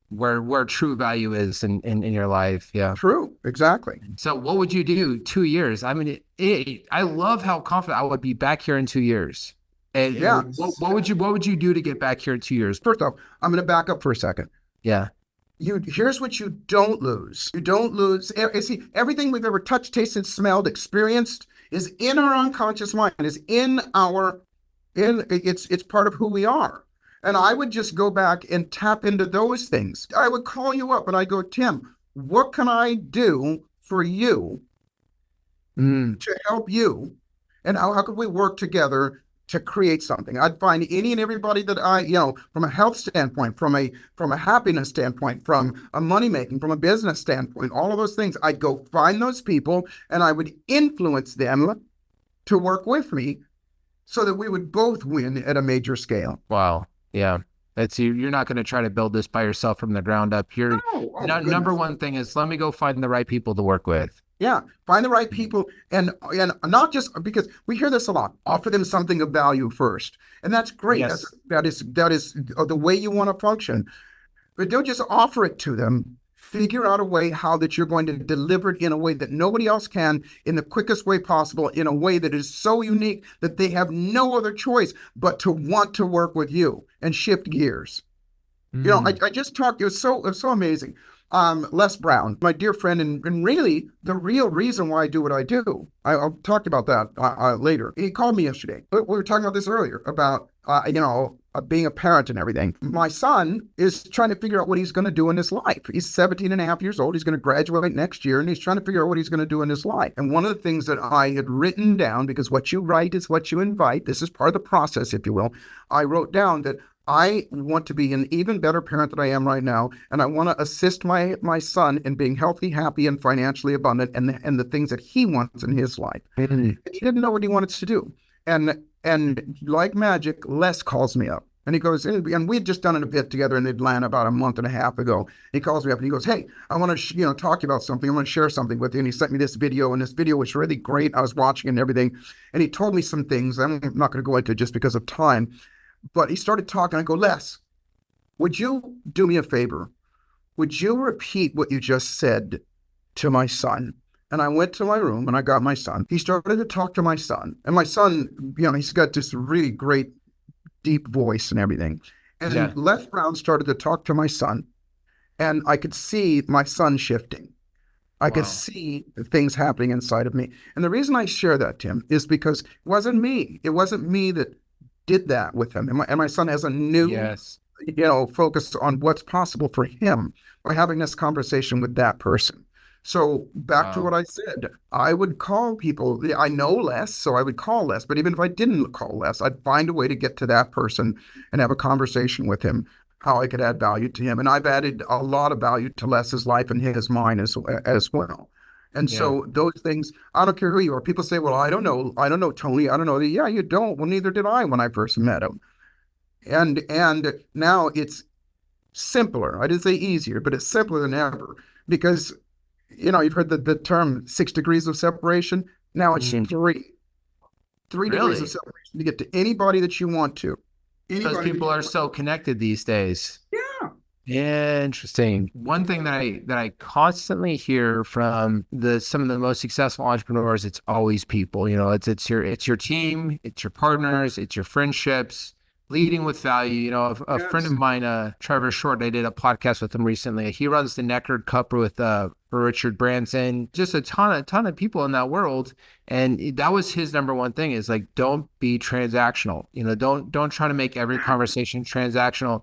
where true value is in your life. Yeah. True. Exactly. So what would you do 2 years? I mean, I love how confident I would be back here in 2 years. And Yeah. what would you do to get back here in 2 years? First off, I'm going to back up for a second. Yeah. Here's what you don't lose. You don't lose. See, everything we've ever touched, tasted, smelled, experienced is in our unconscious mind. It's it's part of who we are. And I would just go back and tap into those things. I would call you up and I'd go, Tim, what can I do for you to help you? And how could we work together to create something? I'd find any and everybody that from a health standpoint, from a happiness standpoint, from a money making, from a business standpoint, all of those things, I'd go find those people and I would influence them to work with me so that we would both win at a major scale. Wow. Yeah. You're not going to try to build this by yourself from the ground up. Number one thing is let me go find the right people to work with. Yeah, find the right people and not just because we hear this a lot, offer them something of value first. And that's great. Yes. That is the way you want to function. But don't just offer it to them. Figure out a way how that you're going to deliver it in a way that nobody else can, in the quickest way possible, in a way that is so unique that they have no other choice but to want to work with you and shift gears. I just talked, it was so amazing. Les Brown, my dear friend, and really the real reason why I do what I do. I'll talk about that later. He called me yesterday. We were talking about this earlier about, being a parent and everything. My son is trying to figure out what he's going to do in his life. He's 17 and a half years old. He's going to graduate next year, and he's trying to figure out what he's going to do in his life. And one of the things that I had written down, because what you write is what you invite, this is part of the process, if you will, I wrote down that I want to be an even better parent than I am right now, and I want to assist my son in being healthy, happy, and financially abundant, and the things that he wants in his life. And he didn't know what he wanted to do, and like magic, Les calls me up, and he goes, and we had just done an event together in Atlanta about a month and a half ago. He calls me up and he goes, "Hey, I want to talk to you about something. I want to share something with you." And he sent me this video, and this video was really great. I was watching and everything, and he told me some things. I'm not going to go into it just because of time. But he started talking. I go, "Les, would you do me a favor? Would you repeat what you just said to my son?" And I went to my room and I got my son. He started to talk to my son. And my son, he's got this really great, deep voice and everything. And Les Brown started to talk to my son. And I could see my son shifting. I could see things happening inside of me. And the reason I share that, Tim, is because it wasn't me. It wasn't me that did that with him. And my son has a new, focus on what's possible for him by having this conversation with that person. So back to what I said, I would call people. I know Les, so I would call Les. But even if I didn't call Les, I'd find a way to get to that person and have a conversation with him. how I could add value to him. And I've added a lot of value to Les's life and his mine as well. And Yeah. so those things, I don't care who you are. People say, well, I don't know Tony. I don't know. Yeah, you don't. Well, neither did I when I first met him. And now it's simpler. I didn't say easier, but it's simpler than ever because, you've heard the term 6 degrees of separation. Now it's Mm, three degrees of really? separation to get to anybody that you want to. Because Anybody that people you are want. so connected these days. Yeah. Interesting. One thing that I constantly hear from some of the most successful entrepreneurs, it's always people. It's your team, it's your partners, it's your friendships, leading with value. A friend of Yes. mine, Trevor Short, I did a podcast with him recently. He runs the Neckard Cup with for Richard Branson, just a ton of people in that world. And that was his number one thing is like, don't be transactional. Don't try to make every conversation transactional.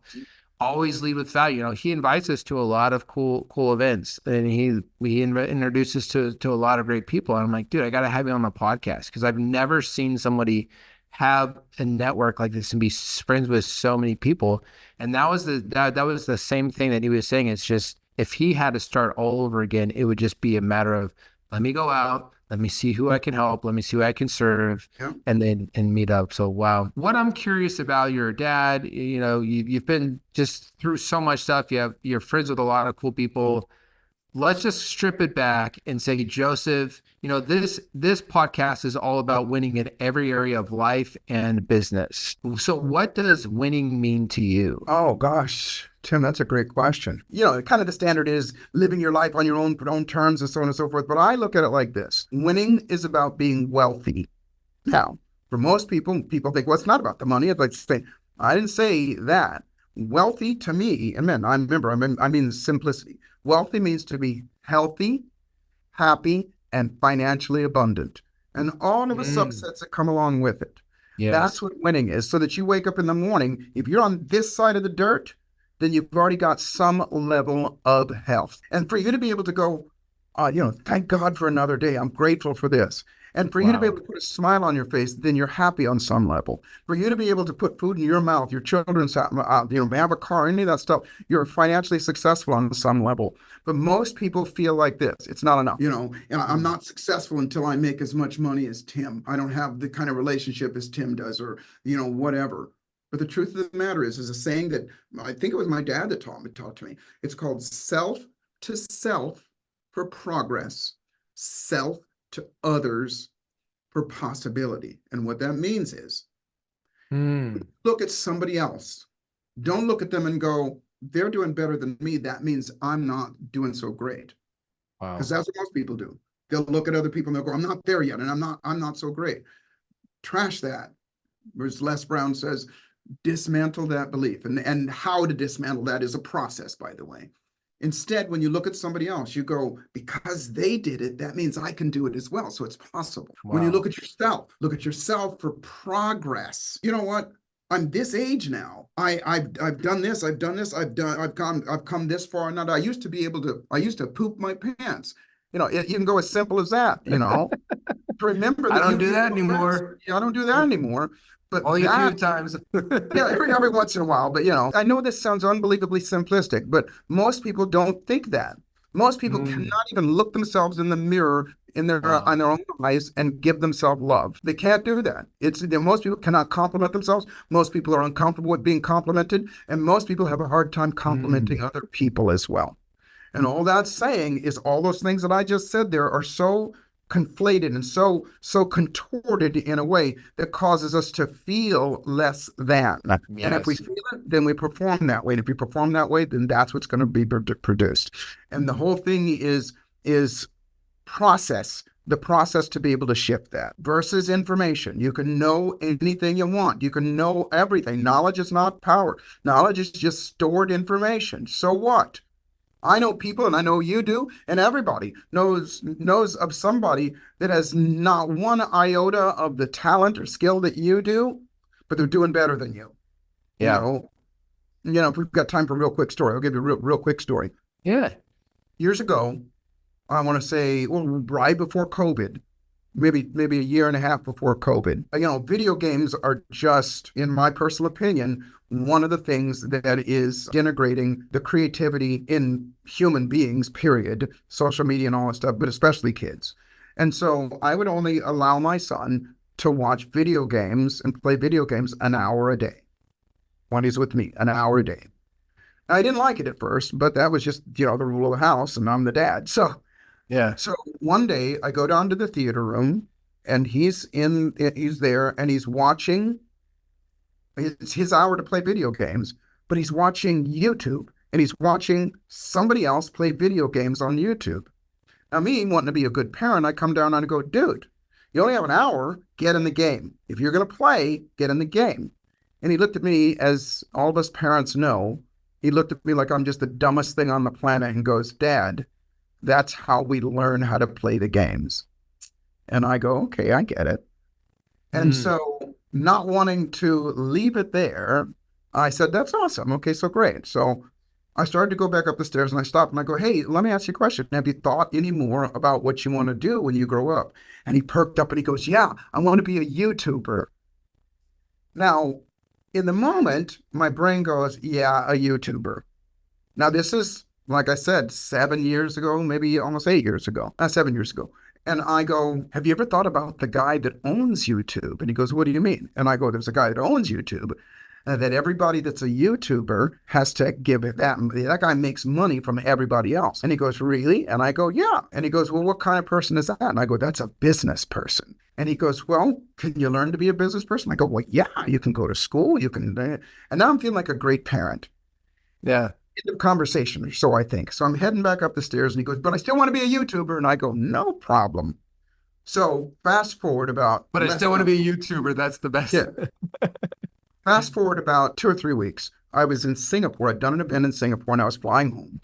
Always lead with value. He invites us to a lot of cool events, and he introduces to a lot of great people. And I'm like, dude, I got to have you on the podcast because I've never seen somebody have a network like this and be friends with so many people. And that was the same thing that he was saying. It's just if he had to start all over again, it would just be a matter of let me go out, let me see who I can help, let me see who I can serve, Yeah. and then meet up. So wow. What I'm curious about your dad, you've been just through so much stuff. You're friends with a lot of cool people. Let's just strip it back and say, Joseph, this podcast is all about winning in every area of life and business. So what does winning mean to you? Oh gosh, Tim, that's a great question. Kind of the standard is living your life on your own terms and so on and so forth. But I look at it like this. Winning is about being wealthy. Now, for most people think, well, it's not about the money. I'd like to say, I didn't say that. Wealthy to me, and man, I mean simplicity. Wealthy means to be healthy, happy, and financially abundant, and all of the Mm, subsets that come along with it. That's yes. what winning is. So that you wake up in the morning, if you're on this side of the dirt, then you've already got some level of health. And for you to be able to go, thank God for another day. I'm grateful for this. And for you to be able Wow. to put a smile on your face, then you're happy on some level. For you to be able to put food in your mouth, your children's, have a car, any of that stuff, you're financially successful on some level. But most people feel like this. It's not enough. And I'm Mm, not successful until I make as much money as Tim. I don't have the kind of relationship as Tim does, or, whatever. But the truth of the matter is a saying that I think it was my dad that taught to me. It's called self to self for progress, self to others for possibility. And what that means is mm, look at somebody else. Don't look at them and go, they're doing better than me. That means I'm not doing so great. Because wow. that's what most people do. They'll look at other people and they'll go, I'm not there yet, and I'm not so great. Trash that. Whereas Les Brown says, dismantle that belief. And how to dismantle that is a process, by the way. Instead, when you look at somebody else, you go, because they did it, that means I can do it as well. So it's possible. When you Wow. look at yourself for progress. You know what? I'm this age now. I've done this, I've come this far. Now I used to poop my pants. It can go as simple as that. Remember I that don't you've do made that progress. anymore. Yeah, I don't do that anymore. But Only a few that times. yeah, every once in a while. But I know this sounds unbelievably simplistic, but most people don't think that. Most people Mm, cannot even look themselves in the mirror in their wow. on their own eyes and give themselves love. They can't do that. Most people cannot compliment themselves. Most people are uncomfortable with being complimented, and most people have a hard time Mm, complimenting other people as well. And all that's saying is all those things that I just said there are so conflated and so contorted in a way that causes us to feel less than. And if we yes. feel it, then we perform that way. And if we perform that way, then that's what's going to be produced. And the whole thing is process. The process to be able to shift that versus information. You can know anything you want. You can know everything. Knowledge is not power. Knowledge is just stored information. So what? I know people, and I know you do, and everybody knows of somebody that has not one iota of the talent or skill that you do, but they're doing better than you. You Yeah. know, if we've got time for a real quick story, I'll give you a real quick story. Yeah. Years ago, I want to say, well, right before COVID, maybe a year and a half before COVID. Video games are just, in my personal opinion, one of the things that is denigrating the creativity in human beings, period, social media and all that stuff, but especially kids. And so I would only allow my son to watch video games and play video games an hour a day when he's with me, an hour a day. I didn't like it at first, but that was just, the rule of the house, and I'm the dad. Yeah. So one day I go down to the theater room and he's there and he's watching. It's his hour to play video games, but he's watching YouTube and he's watching somebody else play video games on YouTube. Now, me wanting to be a good parent, I come down and I go, dude, you only have an hour, get in the game. If you're going to play, get in the game. And he looked at me, as all of us parents know, he looked at me like I'm just the dumbest thing on the planet and goes, Dad, that's how we learn how to play the games. And I go, okay, I get it. And so, not wanting to leave it there, I said, that's awesome. Okay, so great. So I started to go back up the stairs and I stopped and I go, hey, let me ask you a question. Have you thought any more about what you want to do when you grow up? And he perked up and he goes, yeah, I want to be a YouTuber. Now, in the moment, my brain goes, yeah, a YouTuber. Now, this is, like I said, 7 years ago, maybe almost 8 years ago, 7 years ago. And I go, have you ever thought about the guy that owns YouTube? And he goes, what do you mean? And I go, there's a guy that owns YouTube, that everybody that's a YouTuber has to give it that guy makes money from everybody else. And he goes, really? And I go, yeah. And he goes, well, what kind of person is that? And I go, that's a business person. And he goes, well, can you learn to be a business person? I go, well, yeah, you can go to school. You can. And now I'm feeling like a great parent. Yeah. End of conversation, or so I think. So I'm heading back up the stairs and he goes, but I still want to be a YouTuber. And I go, no problem. So fast forward about. But I still want to be a YouTuber. That's the best. Yeah. Fast forward about 2 or 3 weeks. I was in Singapore. I'd done an event in Singapore and I was flying home.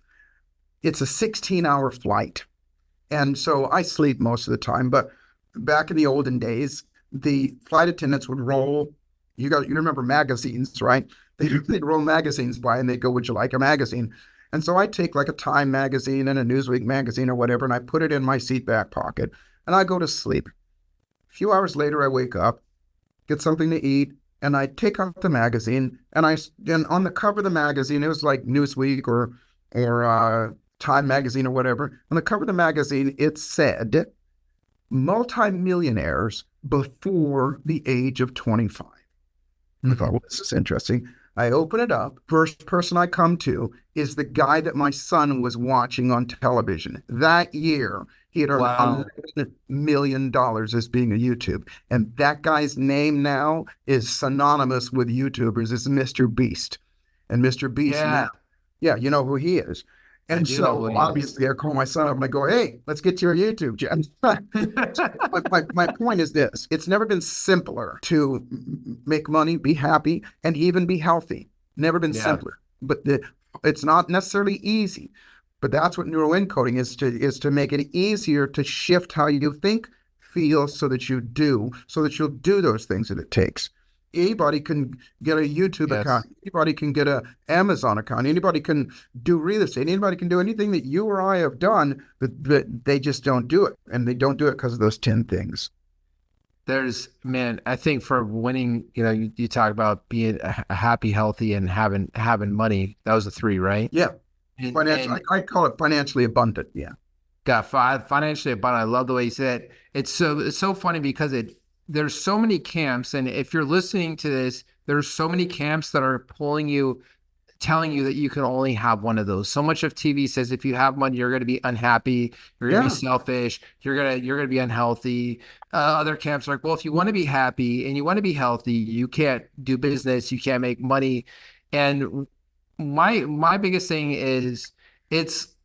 It's a 16-hour flight. And so I sleep most of the time. But back in the olden days, the flight attendants would roll. You remember magazines, right? They'd roll magazines by and they'd go, would you like a magazine? And so I take like a Time magazine and a Newsweek magazine or whatever, and I put it in my seat back pocket and I go to sleep. A few hours later, I wake up, get something to eat, and I take out the magazine and on the cover of the magazine, it was like Newsweek or Time magazine or whatever. On the cover of the magazine, it said multimillionaires before the age of 25. I thought, well, this is interesting. I open it up. First person I come to is the guy that my son was watching on television. That year, he had earned $11 million as being a YouTube. And that guy's name now is synonymous with YouTubers. It's Mr. Beast. And Mr. Beast, you know who he is. And so obviously I call my son up and I go, hey, let's get to your YouTube channel. my point is this. It's never been simpler to make money, be happy, and even be healthy. Never been simpler. But it's not necessarily easy. But that's what neuroencoding is to make it easier to shift how you think, feel, so that you'll do those things that it takes. Anybody can get a YouTube account. Anybody can get an Amazon account. Anybody can do real estate. Anybody can do anything that you or I have done, but they just don't do it. And they don't do it because of those 10 things. I think for winning, you talk about being happy, healthy, and having money. That was the 3, right? Yeah. I call it financially abundant. Yeah. Got financially abundant. I love the way you said it. It's so funny because there's so many camps, and if you're listening to this, there's so many camps that are telling you that you can only have one of those. So much of TV says if you have money, you're going to be unhappy, you're going to be selfish, you're going to be unhealthy. Other camps are like, well, if you want to be happy and you want to be healthy, you can't do business, you can't make money. And my biggest thing is,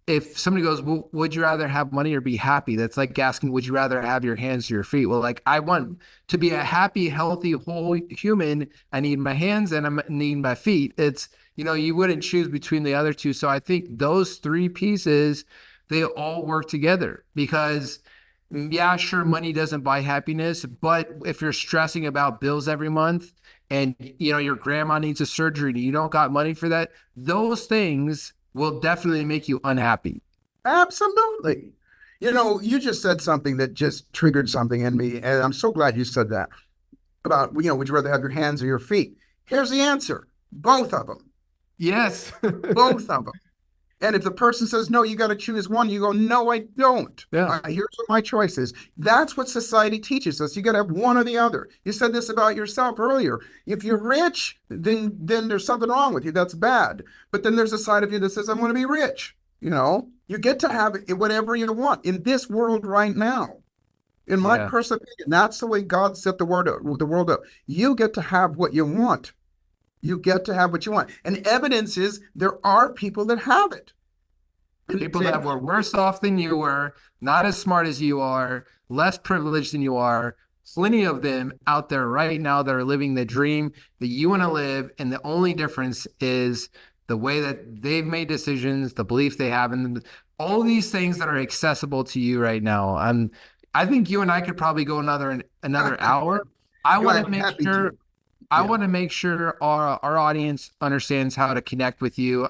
if somebody goes, well, would you rather have money or be happy? That's like asking, would you rather have your hands or your feet? Well, like, I want to be a happy, healthy, whole human. I need my hands and I need my feet. It's, you wouldn't choose between the other two. So I think those 3 pieces, they all work together because, sure, money doesn't buy happiness, but if you're stressing about bills every month and, your grandma needs a surgery and you don't got money for that, those things will definitely make you unhappy. Absolutely. You know, you just said something that just triggered something in me, and I'm so glad you said that about, you know, would you rather have your hands or your feet? Here's the answer: both of them, Yes. both of them. And if the person says, no, you got to choose one, you go, no, I don't. Yeah. Here's what my choice is. That's what society teaches us. You got to have one or the other. You said this about yourself earlier. If you're rich, then there's something wrong with you. That's bad. But then there's a side of you that says, I'm going to be rich. You know, you get to have whatever you want in this world right now. In my Yeah. personal opinion, that's the way God set the world up. You get to have what you want. You get to have what you want. And evidence is there are people that have it. People that were worse off than you were, not as smart as you are, less privileged than you are, plenty of them out there right now that are living the dream that you want to live. And the only difference is the way that they've made decisions, the belief they have, and all these things that are accessible to you right now. I think you and I could probably go another hour. I You want are to make happy sure to. I Yeah. want to make sure our audience understands how to connect with you.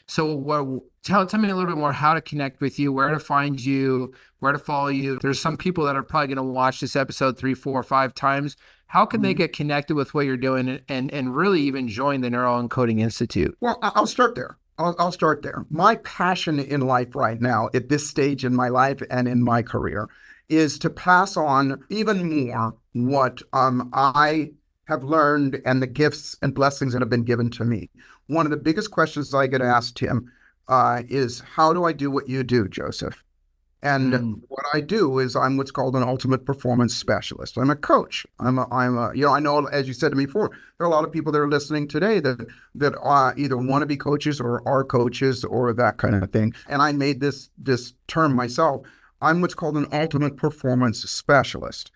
So tell me a little bit more how to connect with you, where to find you, where to follow you. There's some people that are probably going to watch this episode 3, 4, 5 times. How can they Mhm. get connected with what you're doing and really even join the Neural Encoding Institute? Well, I'll start there. I'll start there. My passion in life right now, at this stage in my life and in my career, is to pass on even more what I have learned and the gifts and blessings that have been given to me. One of the biggest questions I get asked, Tim, is how do I do what you do, Joseph? And Mm, what I do is I'm what's called an ultimate performance specialist. I'm a coach. You know, I know, as you said to me before, there are a lot of people that are listening today that either want to be coaches or are coaches or that kind of thing. And I made this term myself. I'm what's called an ultimate performance specialist.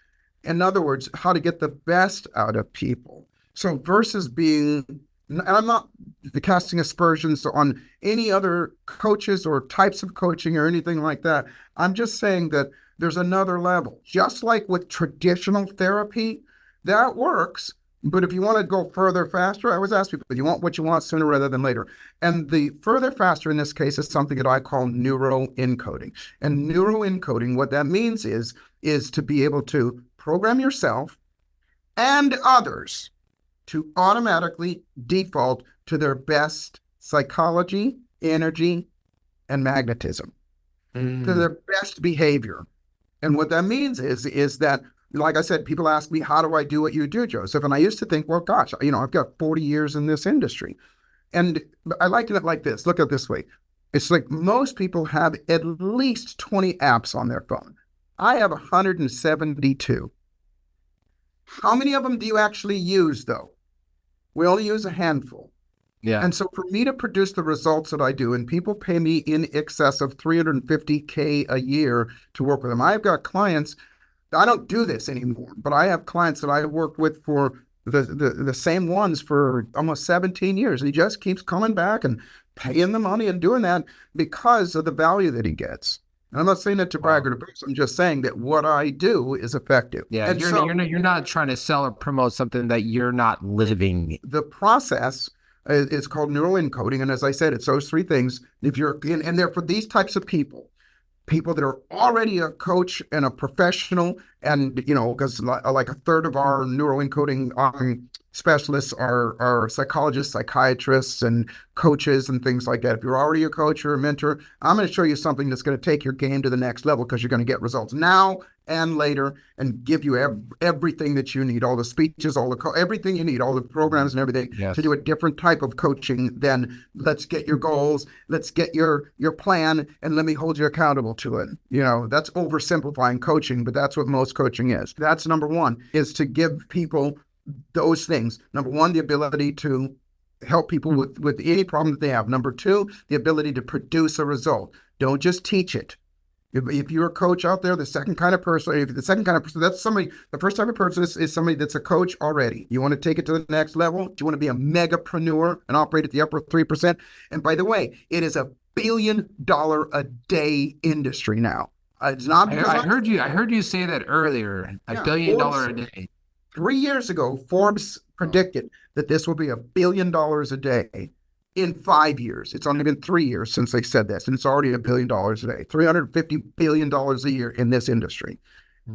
In other words, how to get the best out of people. So versus being, and I'm not casting aspersions on any other coaches or types of coaching or anything like that. I'm just saying that there's another level. Just like with traditional therapy, that works. But if you want to go further, faster, I always ask people, you want what you want sooner rather than later. And the further, faster in this case is something that I call neuroencoding. And neuroencoding, what that means is to be able to program yourself and others to automatically default to their best psychology, energy, and magnetism, to mm, their best behavior. And what that means is that, like I said, people ask me, how do I do what you do, Joseph? And I used to think, well, gosh, you know, I've got 40 years in this industry. And I like it like this. Look at it this way. It's like most people have at least 20 apps on their phone. I have 172. How many of them do you actually use, though? We only use a handful. yeah. And so for me to produce the results that I do, and people pay me in excess of 350K a year to work with them. I've got clients, I don't do this anymore, but I have clients that I've worked with for the same ones for almost 17 years. And he just keeps coming back and paying the money and doing that because of the value that he gets. And I'm not saying that to brag Wow. or to boast. I'm just saying that what I do is effective. Yeah, And so you're not trying to sell or promote something that you're not living. the process is called neural encoding. And as I said, it's those three things. If you're in, and they're for these types of people that are already a coach and a professional, and you know, because like a third of our neural encoding specialists are psychologists, psychiatrists, and coaches and things like that. If you're already a coach or a mentor, I'm going to show you something that's going to take your game to the next level because you're going to get results now and later and give you everything that you need, all the speeches, everything you need, all the programs and everything Yes. to do a different type of coaching than let's get your goals, let's get your plan, and let me hold you accountable to it. You know, that's oversimplifying coaching, but that's what most coaching is. That's number one, is to give people those things. Number one, the ability to help people with any problem that they have. Number two, the ability to produce a result. Don't just teach it. If you're a coach out there, the second kind of person, that's somebody, the first type of person is somebody that's a coach already. You want to take it to the next level? Do you want to be a megapreneur and operate at the upper 3%? And by the way, it is a $1 billion a day industry now. It's not because I heard you say that earlier. A yeah, billion dollar a day. 3 years ago, Forbes predicted that this will be $1 billion a day. in 5 years. It's only been 3 years since they said this, and it's already $1 billion a day, $350 billion a year in this industry.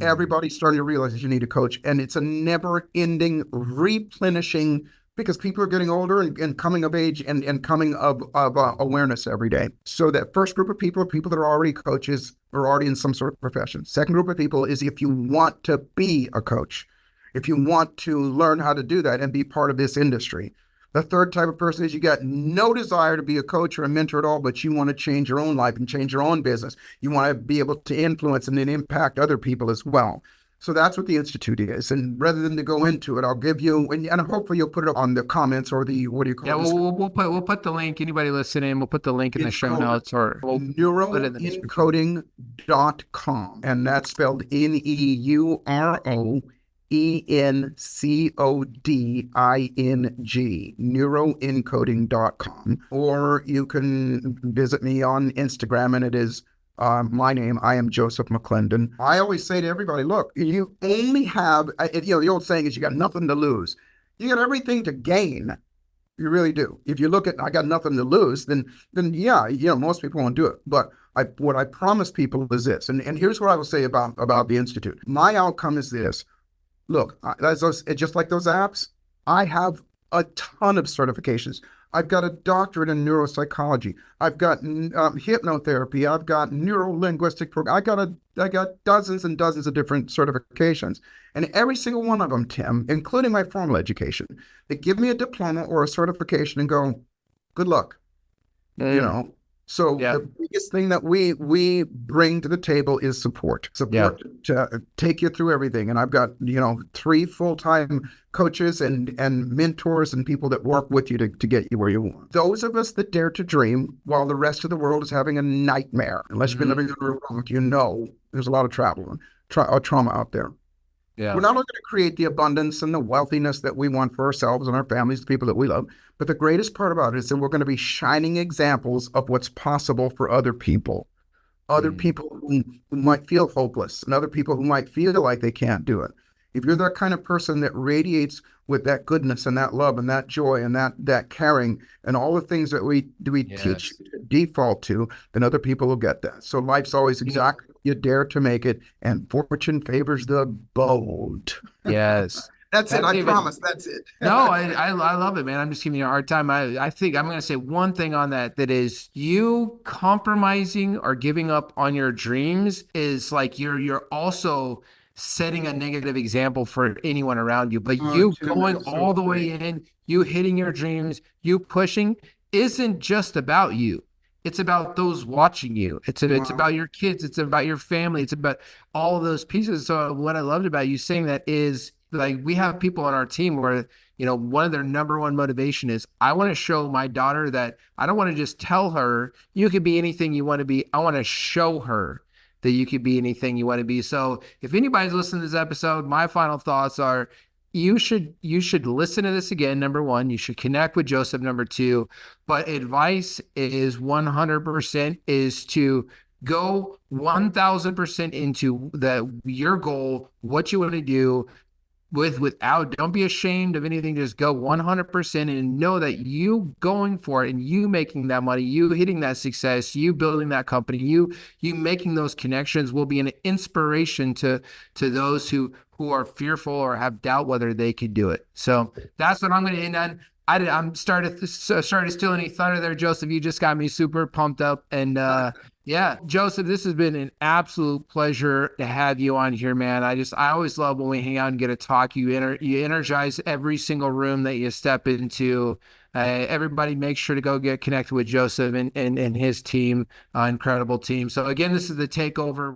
Everybody's starting to realize that you need a coach, and it's a never-ending replenishing because people are getting older and coming of age and coming of awareness every day. So that first group of people are people that are already coaches or already in some sort of profession. Second group of people is if you want to be a coach, if you want to learn how to do that and be part of this industry. The third type of person is you got no desire to be a coach or a mentor at all, but you want to change your own life and change your own business. You want to be able to influence and then impact other people as well. So that's what the Institute is. And rather than to go into it, I'll give you, and hopefully you'll put it on the comments or the, what do you call it? Yeah, we'll put the link. Anybody listening, we'll put the link in the show notes, or we'll put it in the description. Neuroencoding.com, and that's spelled NEUROENCODING, neuroencoding.com. Or you can visit me on Instagram, and it is my name. I am Joseph McClendon. I always say to everybody, look, you only have, the old saying is you got nothing to lose. You got everything to gain. You really do. If you look at, I got nothing to lose, then yeah, most people won't do it. But what I promise people is this, and here's what I will say about the Institute. My outcome is this. Look, just like those apps, I have a ton of certifications. I've got a doctorate in neuropsychology. I've got hypnotherapy. I've got neuro-linguistic program. I got dozens and dozens of different certifications. And every single one of them, Tim, including my formal education, they give me a diploma or a certification and go, good luck. So the biggest thing that we bring to the table is support to take you through everything. And I've got, 3 full-time coaches and mentors and people that work with you to get you where you want. Those of us that dare to dream while the rest of the world is having a nightmare, unless you've been living under a rock, there's a lot of trauma out there. Yeah. We're not looking to create the abundance and the wealthiness that we want for ourselves and our families, the people that we love. But the greatest part about it is that we're going to be shining examples of what's possible for other people. Other people who might feel hopeless and other people who might feel like they can't do it. If you're that kind of person that radiates with that goodness and that love and that joy and that caring and all the things that we teach default to, then other people will get that. So life's always exactly what you dare to make it, and fortune favors the bold. Yes. That's it. I promise. That's it. No, I love it, man. I'm just giving you a hard time. I think I'm going to say one thing on that is you compromising or giving up on your dreams is like you're also setting a negative example for anyone around you. But you going all the way in, you hitting your dreams, you pushing isn't just about you. It's about those watching you. It's about your kids. It's about your family. It's about all of those pieces. So what I loved about you saying that is, like, we have people on our team where, one of their number one motivation is, I want to show my daughter that I don't want to just tell her you could be anything you want to be. I want to show her that you could be anything you want to be. So if anybody's listening to this episode, my final thoughts are, you should listen to this again. Number one, you should connect with Joseph. Number two, but advice is 100% is to go 1000% into your goal, what you want to do. Don't be ashamed of anything. Just go 100% and know that you going for it and you making that money, you hitting that success, you building that company, you making those connections will be an inspiration to those who are fearful or have doubt whether they could do it. So that's what I'm going to end on. I'm started to steal any thunder there, Joseph. You just got me super pumped up. And Joseph, this has been an absolute pleasure to have you on here, man. I always love when we hang out and get to talk. You energize every single room that you step into. Everybody make sure to go get connected with Joseph and his team, incredible team. So again, this is the Takeover.